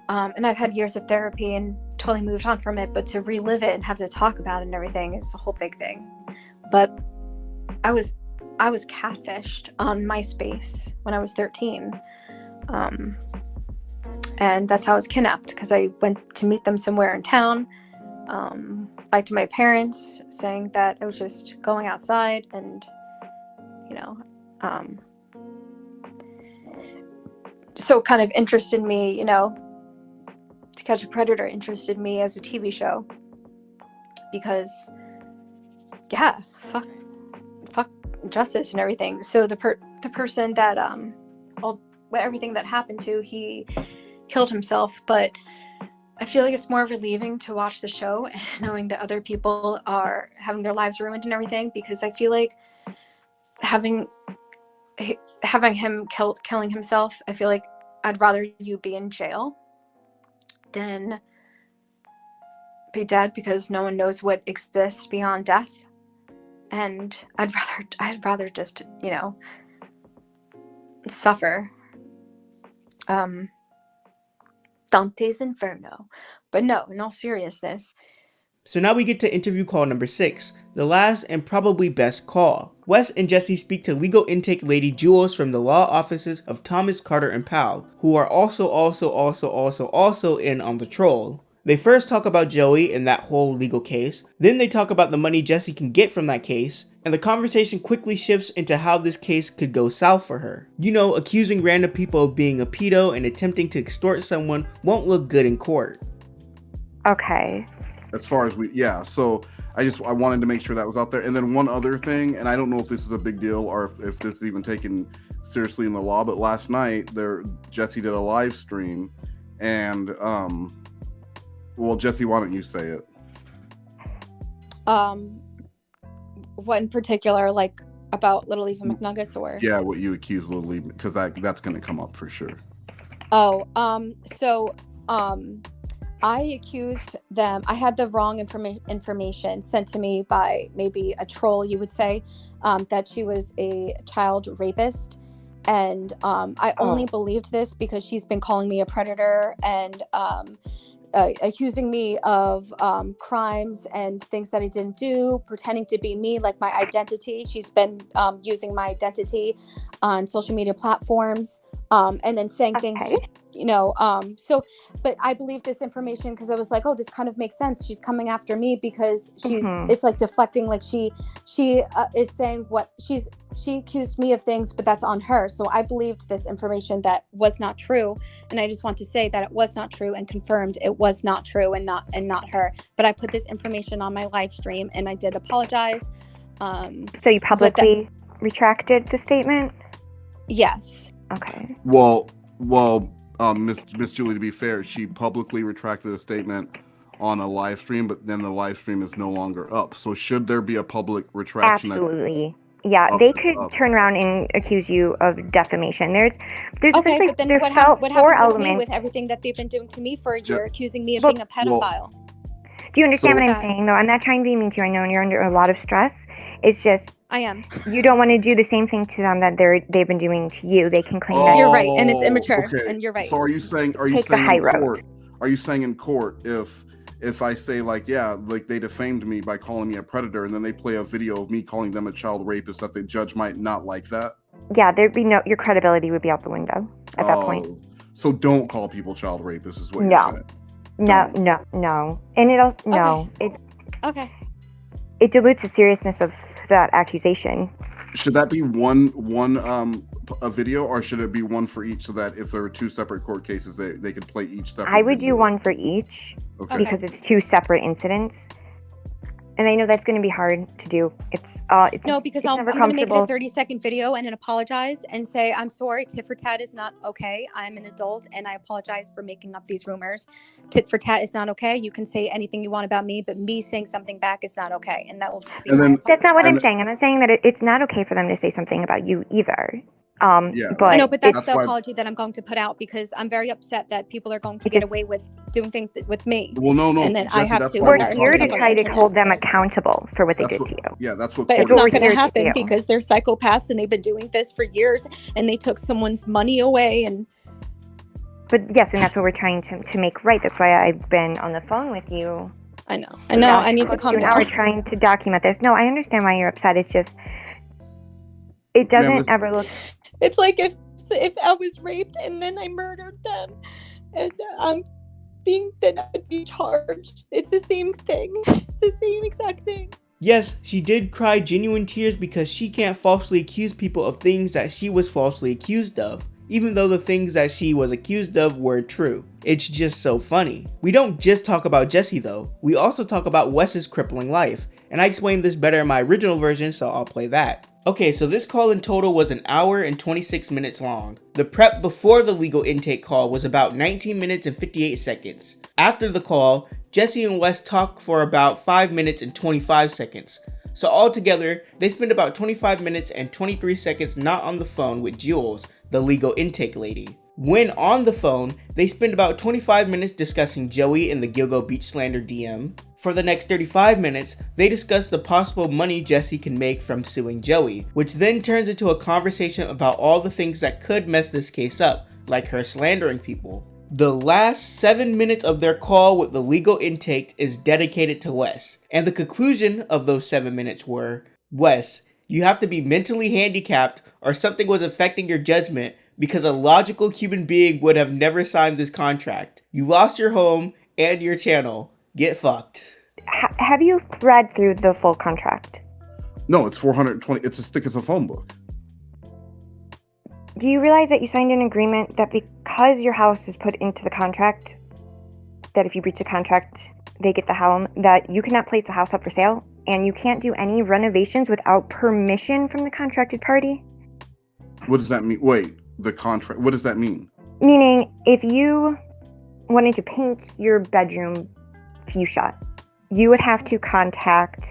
And I've had years of therapy and totally moved on from it, but to relive it and have to talk about it and everything is a whole big thing. But I was catfished on MySpace when I was 13. And that's how I was kidnapped because I went to meet them somewhere in town. Lied to my parents saying that I was just going outside and, so kind of interested me, To Catch a Predator interested me as a TV show because, yeah, fuck justice and everything. So the person that everything that happened to, he killed himself, but I feel like it's more relieving to watch the show and knowing that other people are having their lives ruined and everything, because I feel like having him killing himself, I feel like I'd rather you be in jail than be dead, because no one knows what exists beyond death. And I'd rather just, suffer. Dante's Inferno. But no, in all seriousness. So now we get to interview call number 6, the last and probably best call. Wes and Jessi speak to legal intake lady Jules from the law offices of Thomas, Carter, and Powell, who are also in on the troll. They first talk about Joey and that whole legal case, then they talk about the money Jessi can get from that case, and the conversation quickly shifts into how this case could go south for her. Accusing random people of being a pedo and attempting to extort someone won't look good in court. Okay. As far as so I wanted to make sure that was out there. And then one other thing, and I don't know if this is a big deal or if this is even taken seriously in the law, but last night Jessi did a live stream and well, Jessi, why don't you say it? What in particular, like about Little Eva McNuggets or? Yeah, what you accuse Little Eva, because that's going to come up for sure. I accused them. I had the wrong information sent to me by maybe a troll, you would say, that she was a child rapist. And I only believed this because she's been calling me a predator and accusing me of crimes and things that I didn't do, pretending to be me, like my identity. She's been using my identity on social media platforms and then saying things, so, but I believe this information because I was like, oh, this kind of makes sense. She's coming after me because it's like deflecting, like she is saying she accused me of things, but that's on her. So I believed this information that was not true. And I just want to say that it was not true and confirmed it was not true and not her. But I put this information on my live stream and I did apologize. So you publicly retracted the statement? Yes. Okay. Well, Miss Julie, to be fair, she publicly retracted the statement on a live stream, but then the live stream is no longer up. So should there be a public retraction? Absolutely. Yeah, they could turn around and accuse you of defamation. There's okay, but then what happens with me with everything that they've been doing to me for a year, accusing me of being a pedophile? Do you understand what I'm saying, though? I'm not trying to be mean to you. I know you're under a lot of stress. It's just I am. You don't want to do the same thing to them that they've been doing to you. They can claim that you're right, and it's immature. Okay. And you're right. So are you saying in court if I say like they defamed me by calling me a predator, and then they play a video of me calling them a child rapist, that the judge might not like that? Yeah, there'd be your credibility would be out the window at that point. So don't call people child rapists is what you're saying. No. And Okay. It dilutes the seriousness of that accusation. Should that be one a video, or should it be one for each, so that if there are two separate court cases, they could play each separate? I would do one for each because it's two separate incidents, and I know that's going to be hard to do. No, because I'm going to make it a 30-second video and then apologize and say, I'm sorry, tit for tat is not okay. I'm an adult and I apologize for making up these rumors. Tit for tat is not okay. You can say anything you want about me, but me saying something back is not okay. And that will be that's not what I'm saying. I'm not saying that it's not okay for them to say something about you either. But no, but that's the apology that I'm going to put out, because I'm very upset that people are going to get away with doing things with me. Well, no, and then Jessi, I have to. We're here to try to hold them accountable for what they did to you. Yeah, that's what. But it's not going to happen because they're psychopaths and they've been doing this for years, and they took someone's money away. But yes, and that's what we're trying to make right. That's why I've been on the phone with you. I know. I need to calm down. We're trying to document this. No, I understand why you're upset. It's just it doesn't ever look. It's like if I was raped and then I murdered them, and I'd be charged. It's the same thing. It's the same exact thing. Yes, she did cry genuine tears because she can't falsely accuse people of things that she was falsely accused of, even though the things that she was accused of were true. It's just so funny. We don't just talk about Jessi though, we also talk about Wes's crippling life, and I explained this better in my original version, so I'll play that. Okay, so this call in total was 1 hour and 26 minutes long. The prep before the legal intake call was about 19 minutes and 58 seconds. After the call, Jessi and Wes talked for about 5 minutes and 25 seconds. So altogether, they spent about 25 minutes and 23 seconds not on the phone with Jules, the legal intake lady. When on the phone, they spent about 25 minutes discussing Joey and the Gilgo Beach slander DM. For the next 35 minutes, they discuss the possible money Jessi can make from suing Joey, which then turns into a conversation about all the things that could mess this case up, like her slandering people. The last 7 minutes of their call with the legal intake is dedicated to Wes, and the conclusion of those 7 minutes were, Wes, you have to be mentally handicapped or something was affecting your judgment, because a logical human being would have never signed this contract. You lost your home and your channel. Get fucked. Have you read through the full contract? No, it's 420. It's as thick as a phone book. Do you realize that you signed an agreement that because your house is put into the contract, that if you breach the contract, they get the home, that you cannot place the house up for sale, and you can't do any renovations without permission from the contracted party? What does that mean? Wait, the contract, what does that mean? Meaning, if you wanted to paint your bedroom fuchsia, you would have to contact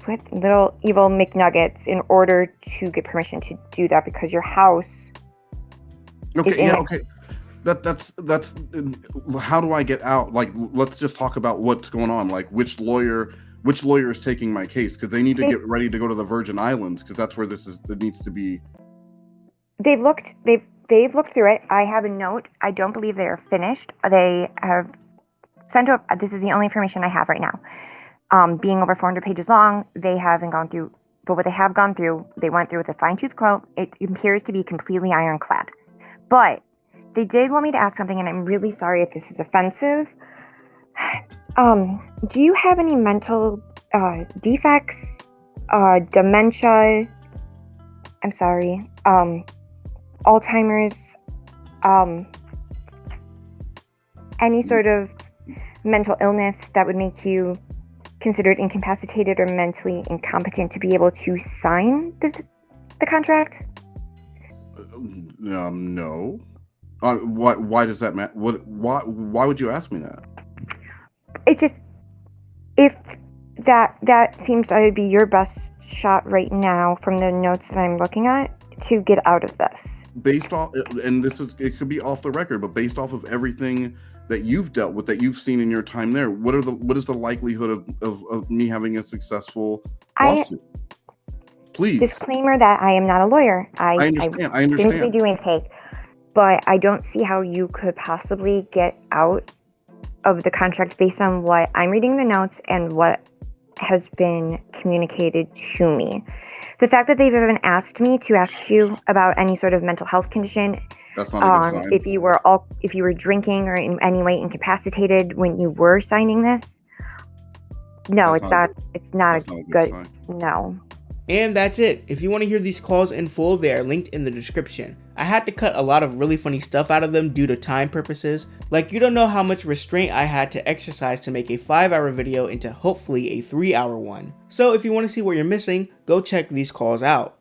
with little evil McNuggets in order to get permission to do that, because your house okay. That's how do I get out? Like, let's just talk about what's going on. Like, which lawyer is taking my case, because they need to get ready to go to the Virgin Islands, because that's where it needs to be. They've looked through it. I have a note. I don't believe they are finished. They have sent up. This is the only information I have right now. Being over 400 pages long, they haven't gone through But what they have gone through, they went through with a fine-tooth comb. It appears to be completely ironclad. But they did want me to ask something, and I'm really sorry if this is offensive. Do you have any mental defects, dementia? I'm sorry, Alzheimer's, any sort of mental illness that would make you considered incapacitated or mentally incompetent to be able to sign the contract? No. Why does that matter? Why would you ask me that? It just, if that seems to be your best shot right now from the notes that I'm looking at to get out of this. Based off, and it could be off the record, but based off of everything that you've dealt with, that you've seen in your time there, what is the likelihood of me having a successful lawsuit? Please. Disclaimer that I am not a lawyer. I understand. simply do intake, but I don't see how you could possibly get out of the contract based on what I'm reading the notes and what has been communicated to me. The fact that they've even asked me to ask you about any sort of mental health condition, that's not a good sign. if you were drinking or in any way incapacitated when you were signing this, no, it's not a good sign. No. And that's it. If you want to hear these calls in full, they are linked in the description. I had to cut a lot of really funny stuff out of them due to time purposes. Like, you don't know how much restraint I had to exercise to make a 5-hour video into hopefully a 3-hour one. So if you want to see what you're missing, go check these calls out.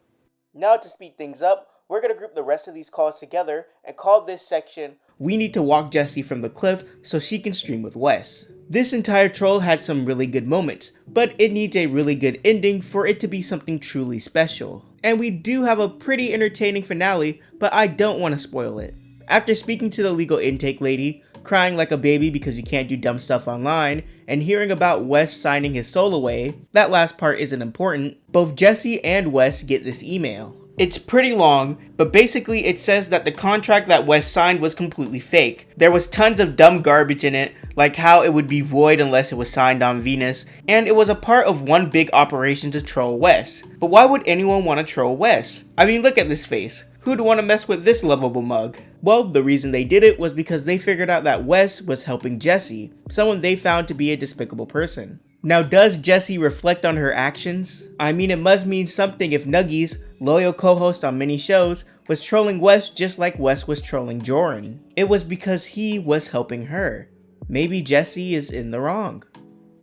Now to speed things up, we're going to group the rest of these calls together and call this section "We Need to Walk Jessi from the Cliff so she can stream with Wes." This entire troll had some really good moments, but it needs a really good ending for it to be something truly special. And we do have a pretty entertaining finale, but I don't want to spoil it. After speaking to the legal intake lady, crying like a baby because you can't do dumb stuff online, and hearing about Wes signing his soul away, that last part isn't important, both Jessi and Wes get this email. It's pretty long, but basically it says that the contract that Wes signed was completely fake. There was tons of dumb garbage in it, like how it would be void unless it was signed on Venus, and it was a part of one big operation to troll Wes. But why would anyone want to troll Wes? I mean, look at this face. Who'd want to mess with this lovable mug? Well, the reason they did it was because they figured out that Wes was helping Jessi, someone they found to be a despicable person. Now, does Jessi reflect on her actions? I mean, it must mean something if Nuggies, loyal co-host on many shows, was trolling Wes just like Wes was trolling Joran. It was because he was helping her. Maybe Jessi is in the wrong.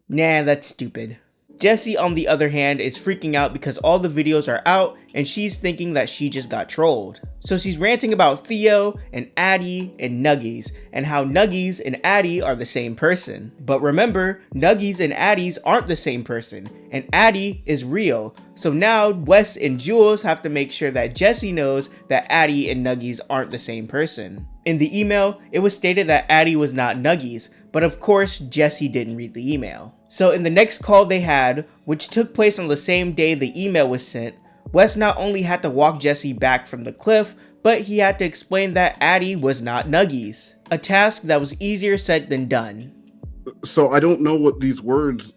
Nah, that's stupid. Jessi, on the other hand, is freaking out because all the videos are out and she's thinking that she just got trolled. So she's ranting about Theo and Addie and Nuggies and how Nuggies and Addie are the same person. But remember, Nuggies and Addies aren't the same person, and Addie is real. So now Wes and Jules have to make sure that Jessi knows that Addie and Nuggies aren't the same person. In the email, it was stated that Addie was not Nuggies, but of course Jessi didn't read the email. So in the next call they had, which took place on the same day the email was sent, Wes not only had to walk Jessi back from the cliff, but he had to explain that Addie was not Nuggies. A task that was easier said than done. So I don't know what these words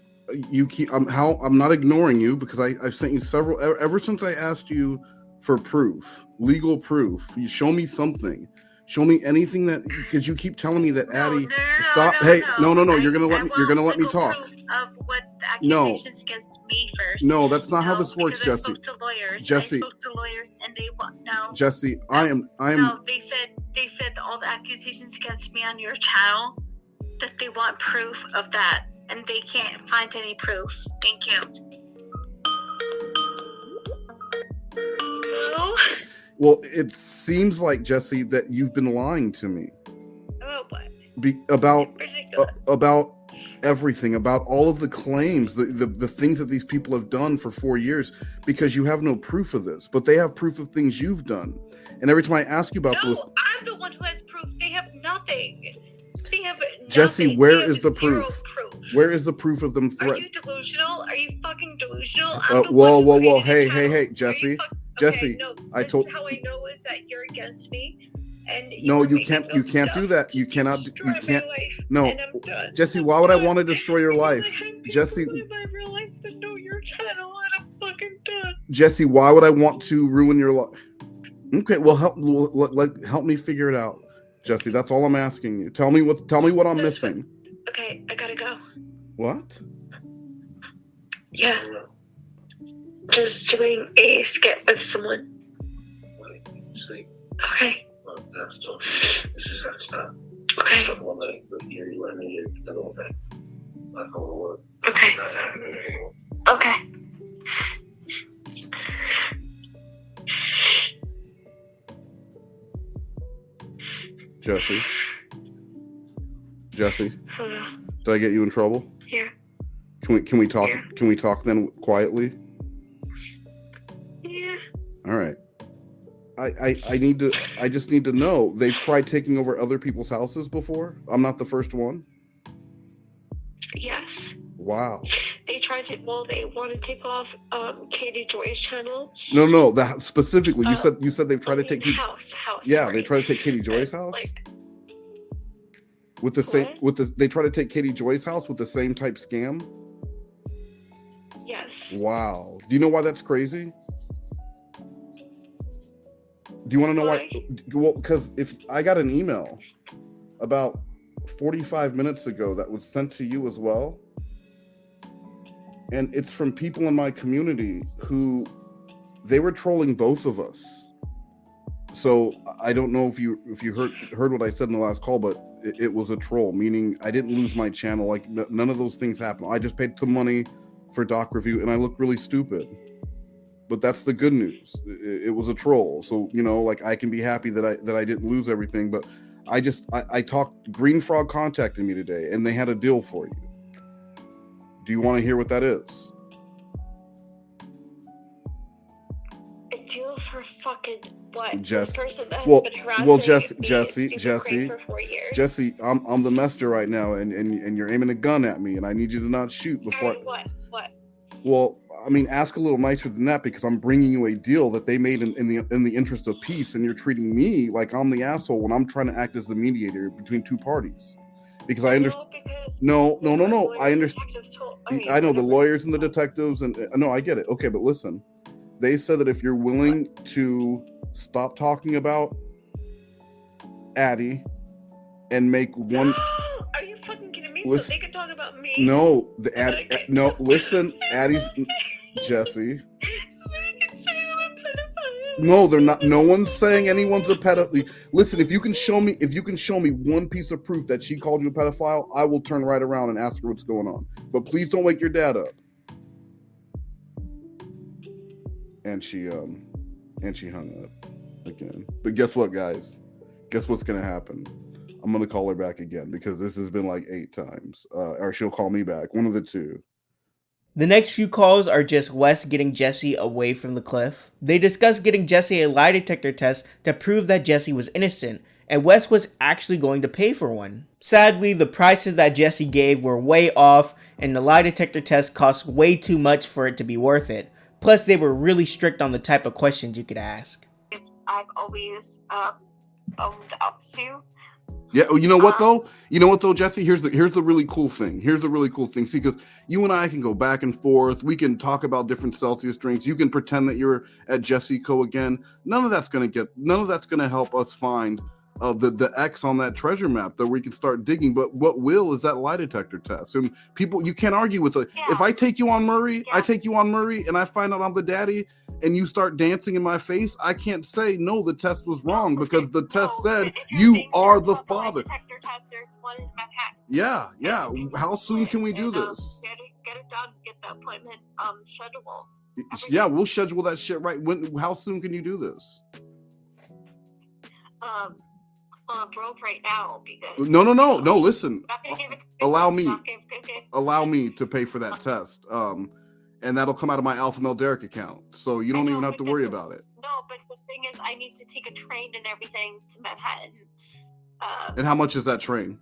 you keep. I'm not ignoring you because I've sent you several ever since I asked you for proof, legal proof. You show me something. Show me anything that, because you keep telling me that Addie. Stop. Hey, no. You're gonna let me. You're gonna let me talk. Of what the accusations against me first. No, that's not how this works, Jessi. I spoke to lawyers. Jessi. I spoke to lawyers, and they want no. Jessi, I am. No, they said all the accusations against me on your channel, that they want proof of that, and they can't find any proof. Thank you. Hello? Well, it seems like, Jessi, that you've been lying to me. Oh, what? About everything, about all of the claims, the things that these people have done for 4 years, because you have no proof of this, but they have proof of things you've done. And every time I ask you about those, I'm the one who has proof. They have nothing. They have nothing. Jessi, where is the proof? Where is the proof of them Are you delusional? Are you fucking delusional? Whoa. Hey, Jessi. Jessi, no, I told. How I know is that you're against me, and no, you can't do that. You cannot. You can't. No, Jessi, why would I want to destroy your life, Jessi? My real life to know your channel, and I'm fucking done. Jessi, why would I want to ruin your life? Okay, well, help me figure it out, Jessi. That's all I'm asking you. Tell me what I'm missing. Okay, I gotta go. What? Yeah. Just doing a skit with someone. Okay. Okay. Okay. Jesse, did I get you in trouble? Yeah. Can we talk? Yeah. Can we talk then quietly? Yeah. All right. I just need to know. They've tried taking over other people's houses before. I'm not the first one. Yes. Wow. They tried to. Well, they want to take off Katie Joy's channel. No, that specifically. You said they've tried to take house. Yeah, sorry. they tried to take Katie Joy's house. They try to take Katie Joy's house with the same type scam. Yes. Wow. Do you know why that's crazy? Do you want to know why? Well, because if I got an email about 45 minutes ago that was sent to you as well, and it's from people in my community who they were trolling both of us. So I don't know if you heard what I said in the last call, but it was a troll, meaning I didn't lose my channel. Like none of those things happened. I just paid some money for doc review, and I look really stupid. But that's the good news. It was a troll, so like I can be happy that I didn't lose everything. But I talked. Green Frog contacted me today, and they had a deal for you. Do you want to hear what that is? A deal for fucking what? Jess, this person that has been harassing Jessi, for 4 years. Jessi, I'm the master right now, and you're aiming a gun at me, and I need you to not shoot before. What? Well, I mean, ask a little nicer than that, because I'm bringing you a deal that they made in the interest of peace, and you're treating me like I'm the asshole when I'm trying to act as the mediator between two parties. Because I understand. No. I understand. I know the lawyers and the detectives, and no, I get it. Okay, but listen, they said that if you're willing to stop talking about Addie and make one. Are you fucking kidding me? Listen, so they could talk about me? No, listen, Addie's Jessi. No, they're not. No one's saying anyone's a pedophile. Listen, if you can show me one piece of proof that she called you a pedophile, I will turn right around and ask her what's going on. But please don't wake your dad up. And she hung up again. But guess what, guys? Guess what's gonna happen? I'm gonna call her back again, because this has been like 8 times, or she'll call me back. One of the two. The next few calls are just Wes getting Jessi away from the cliff. They discuss getting Jessi a lie detector test to prove that Jessi was innocent, and Wes was actually going to pay for one. Sadly, the prices that Jessi gave were way off, and the lie detector test cost way too much for it to be worth it. Plus, they were really strict on the type of questions you could ask. I've always owned up to. Yeah, you know what though, Jessi? Here's the really cool thing. See, because you and I can go back and forth. We can talk about different Celsius drinks. You can pretend that you're at Jessi Co again. None of that's gonna help us find the X on that treasure map that we can start digging. But what will is that lie detector test. And people, you can't argue with it. If I take you on Murray, and I find out I'm the daddy, and you start dancing in my face, I can't say no, the test was wrong, because the test said you are the father. Yeah. How soon can we do this? Get it done. Get the appointment scheduled. Yeah, we'll schedule that shit right. How soon can you do this? Broke right now, because No. Listen, allow me to pay for that test. And that'll come out of my Alpha Male Derek account, so you don't even have to worry about it. No, but the thing is, I need to take a train and everything to Manhattan. And how much is that train?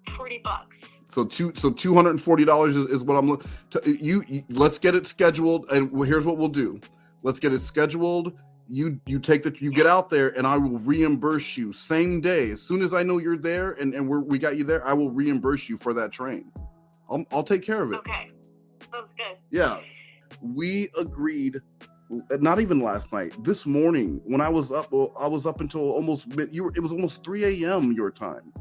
$40. So $240 is what I'm looking. Let's get it scheduled, and here's what we'll do. Let's get it scheduled. You get out there, and I will reimburse you same day. As soon as I know you're there, and we got you there, I will reimburse you for that train. I'll take care of it. Okay. That's good. Yeah. We agreed, not even last night, this morning when I was up until almost it was almost 3 a.m. your time.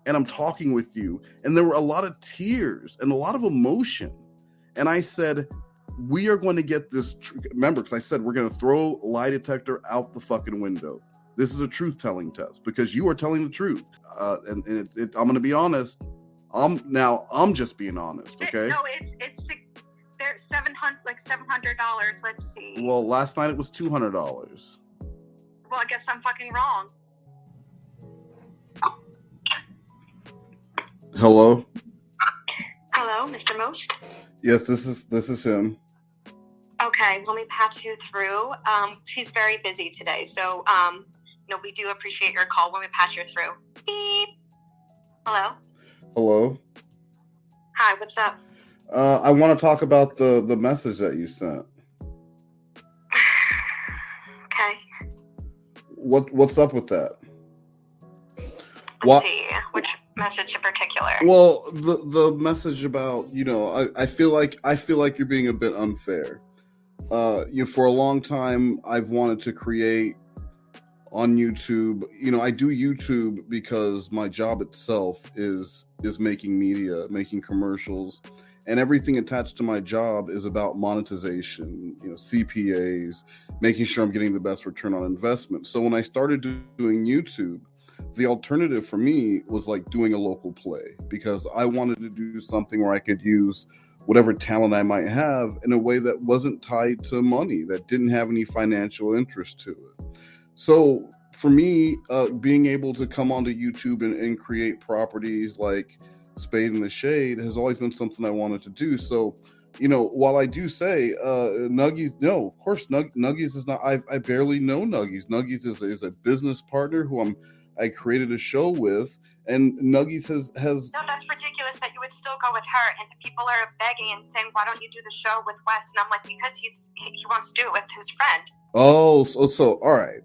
And I'm talking with you, and there were a lot of tears and a lot of emotion. And I said, we are going to get this. Remember, because I said we're going to throw lie detector out the fucking window. This is a truth-telling test because you are telling the truth. I'm going to be honest. I'm just being honest. Okay. No, it's they're $700. Let's see. Well, last night it was $200. Well, I guess I'm fucking wrong. Hello. Hello, Mr. Moast. Yes, this is him. Okay, let me patch you through. She's very busy today, so we do appreciate your call when we patch you through. Beep. Hello. Hello. Hi, what's up? I want to talk about the message that you sent. Okay. What's up with that? Let's see. Which message in particular? Well, the message about, I feel like you're being a bit unfair. For a long time I've wanted to create on YouTube. I do YouTube because my job itself is making media, making commercials, and everything attached to my job is about monetization, CPAs, making sure I'm getting the best return on investment. So when I started doing YouTube, the alternative for me was like doing a local play, because I wanted to do something where I could use whatever talent I might have in a way that wasn't tied to money, that didn't have any financial interest to it. So for me, being able to come onto YouTube and create properties like Spade in the Shade has always been something I wanted to do. So, while I do say Nuggies, no, of course, Nuggies is not, I barely know Nuggies. Nuggies is a business partner who I created a show with, and Nuggies has. No, that's ridiculous that you would still go with her, and people are begging and saying, why don't you do the show with Wes? And I'm like, because he wants to do it with his friend. Oh, so all right.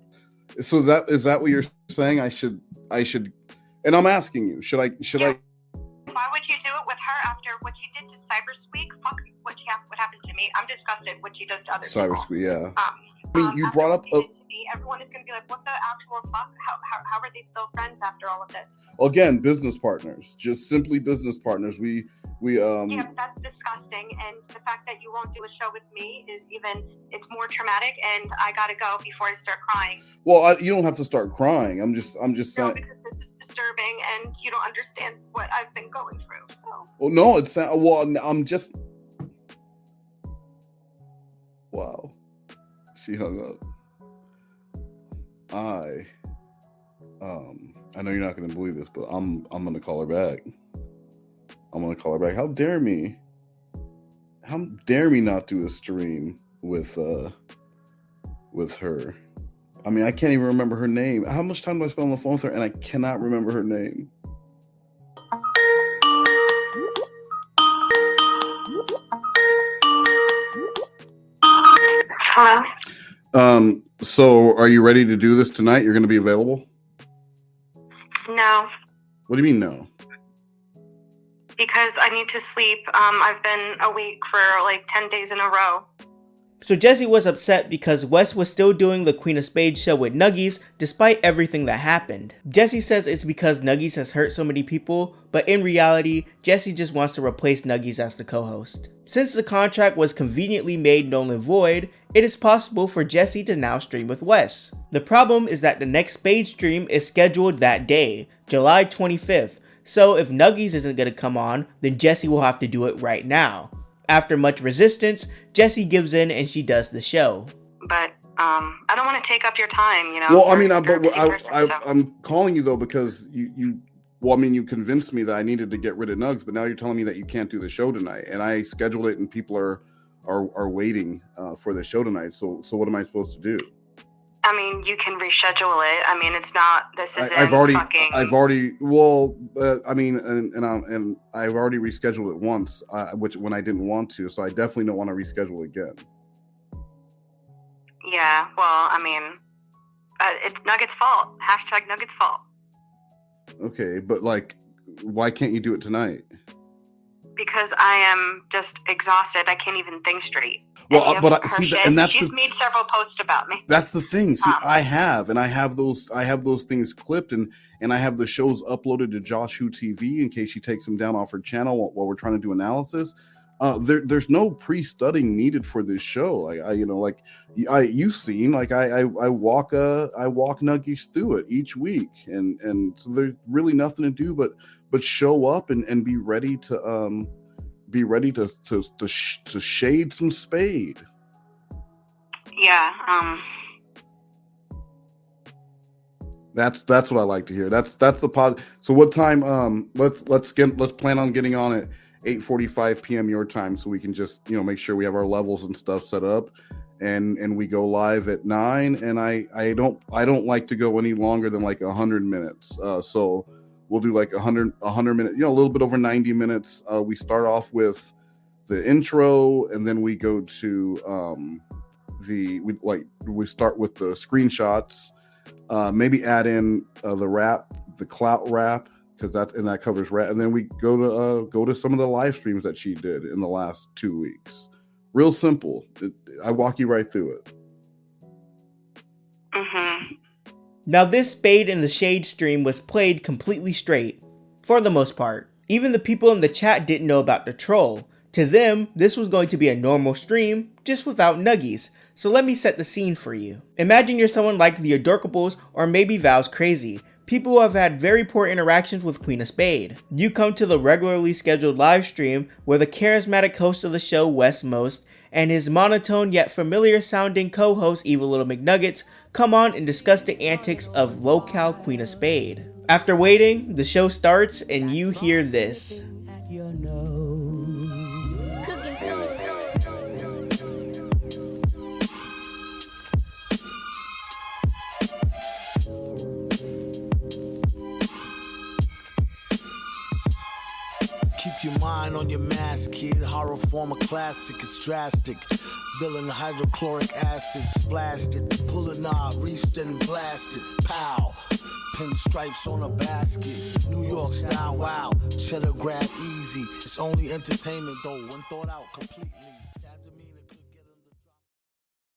So is that what you're saying? I should, and I'm asking you, should I? Why would you do it with her after what you did to CyberSqueaks? Fuck what happened to me. I'm disgusted what she does to other people. CyberSqueaks, yeah. I mean, you brought up. Everyone is going to be like, what the actual fuck? How are they still friends after all of this? Again, business partners, just simply business partners. We Yeah, that's disgusting. And the fact that you won't do a show with me it's more traumatic, and I gotta go before I start crying. Well, you don't have to start crying. I'm just saying. No, because this is disturbing, and you don't understand what I've been going through. So. Well, no, I'm just. Wow, she hung up. I know you're not going to believe this, but I'm going to call her back. How dare me? How dare me not do a stream with her? I mean, I can't even remember her name. How much time do I spend on the phone with her, and I cannot remember her name? Hello? So are you ready to do this tonight? You're going to be available? No. What do you mean no? Because I need to sleep. I've been awake for like 10 days in a row. So Jessi was upset because Wes was still doing the Queen of Spades show with Nuggies despite everything that happened. Jessi says it's because Nuggies has hurt so many people, but in reality, Jessi just wants to replace Nuggies as the co-host. Since the contract was conveniently made null and void, it is possible for Jessi to now stream with Wes. The problem is that the next Spade stream is scheduled that day, July 25th, so if Nuggies isn't going to come on, then Jessi will have to do it right now. After much resistance, Jessi gives in and she does the show. But I don't want to take up your time, Well, I mean, I'm calling you though because you convinced me that I needed to get rid of Nugs, but now you're telling me that you can't do the show tonight, and I scheduled it, and people are waiting for the show tonight. So what am I supposed to do? I mean, you can reschedule it. I mean, it's not. This isn't. I've already rescheduled it once, when I didn't want to. So I definitely don't want to reschedule again. Yeah. Well, I mean, it's Nugget's fault. # Nugget's fault. Okay, but like, why can't you do it tonight? because I am just exhausted. I can't even think straight. Well, Any but of her shit, and that's she's made several posts about me. That's the thing. See, I have those things clipped, and I have the shows uploaded to Josh Who TV in case she takes them down off her channel while we're trying to do analysis. There's no pre-studying needed for this show. You've seen, like I walk Nuggies through it each week, and so there's really nothing to do but show up and be ready to shade some spade. Yeah. That's what I like to hear. That's the pod. So what time? Let's plan on getting on at 8:45 p.m. your time, so we can just make sure we have our levels and stuff set up, and we go live at 9. And I don't like to go any longer than like 100 minutes. So we'll do like 100 minutes. A little bit over 90 minutes. We start off with the intro, and then we go to we start with the screenshots. Maybe add in the rap, the clout rap, because that covers rap, and then we go to some of the live streams that she did in the last 2 weeks. Real simple. I walk you right through it. Mm-hmm. Now this Spade in the Shade stream was played completely straight, for the most part. Even the people in the chat didn't know about the troll. To them, this was going to be a normal stream, just without Nuggies. So let me set the scene for you. Imagine you're someone like the Adorkables or maybe Val's Crazy, people who have had very poor interactions with Queen of Spade. You come to the regularly scheduled live stream where the charismatic host of the show, Moast, and his monotone yet familiar sounding co-host, Evil Little McNuggets, come on and discuss the antics of local Queen of Spade. After waiting, the show starts and you hear this. Keep your mind on your mask, kid. Horror form a classic, it's drastic. Villain hydrochloric acid, splashed it. Pull a knob, reached and blasted. Pow. Pinstripes on a basket. New York style, wow. Cheddar grab easy. It's only entertainment though, when thought out completely.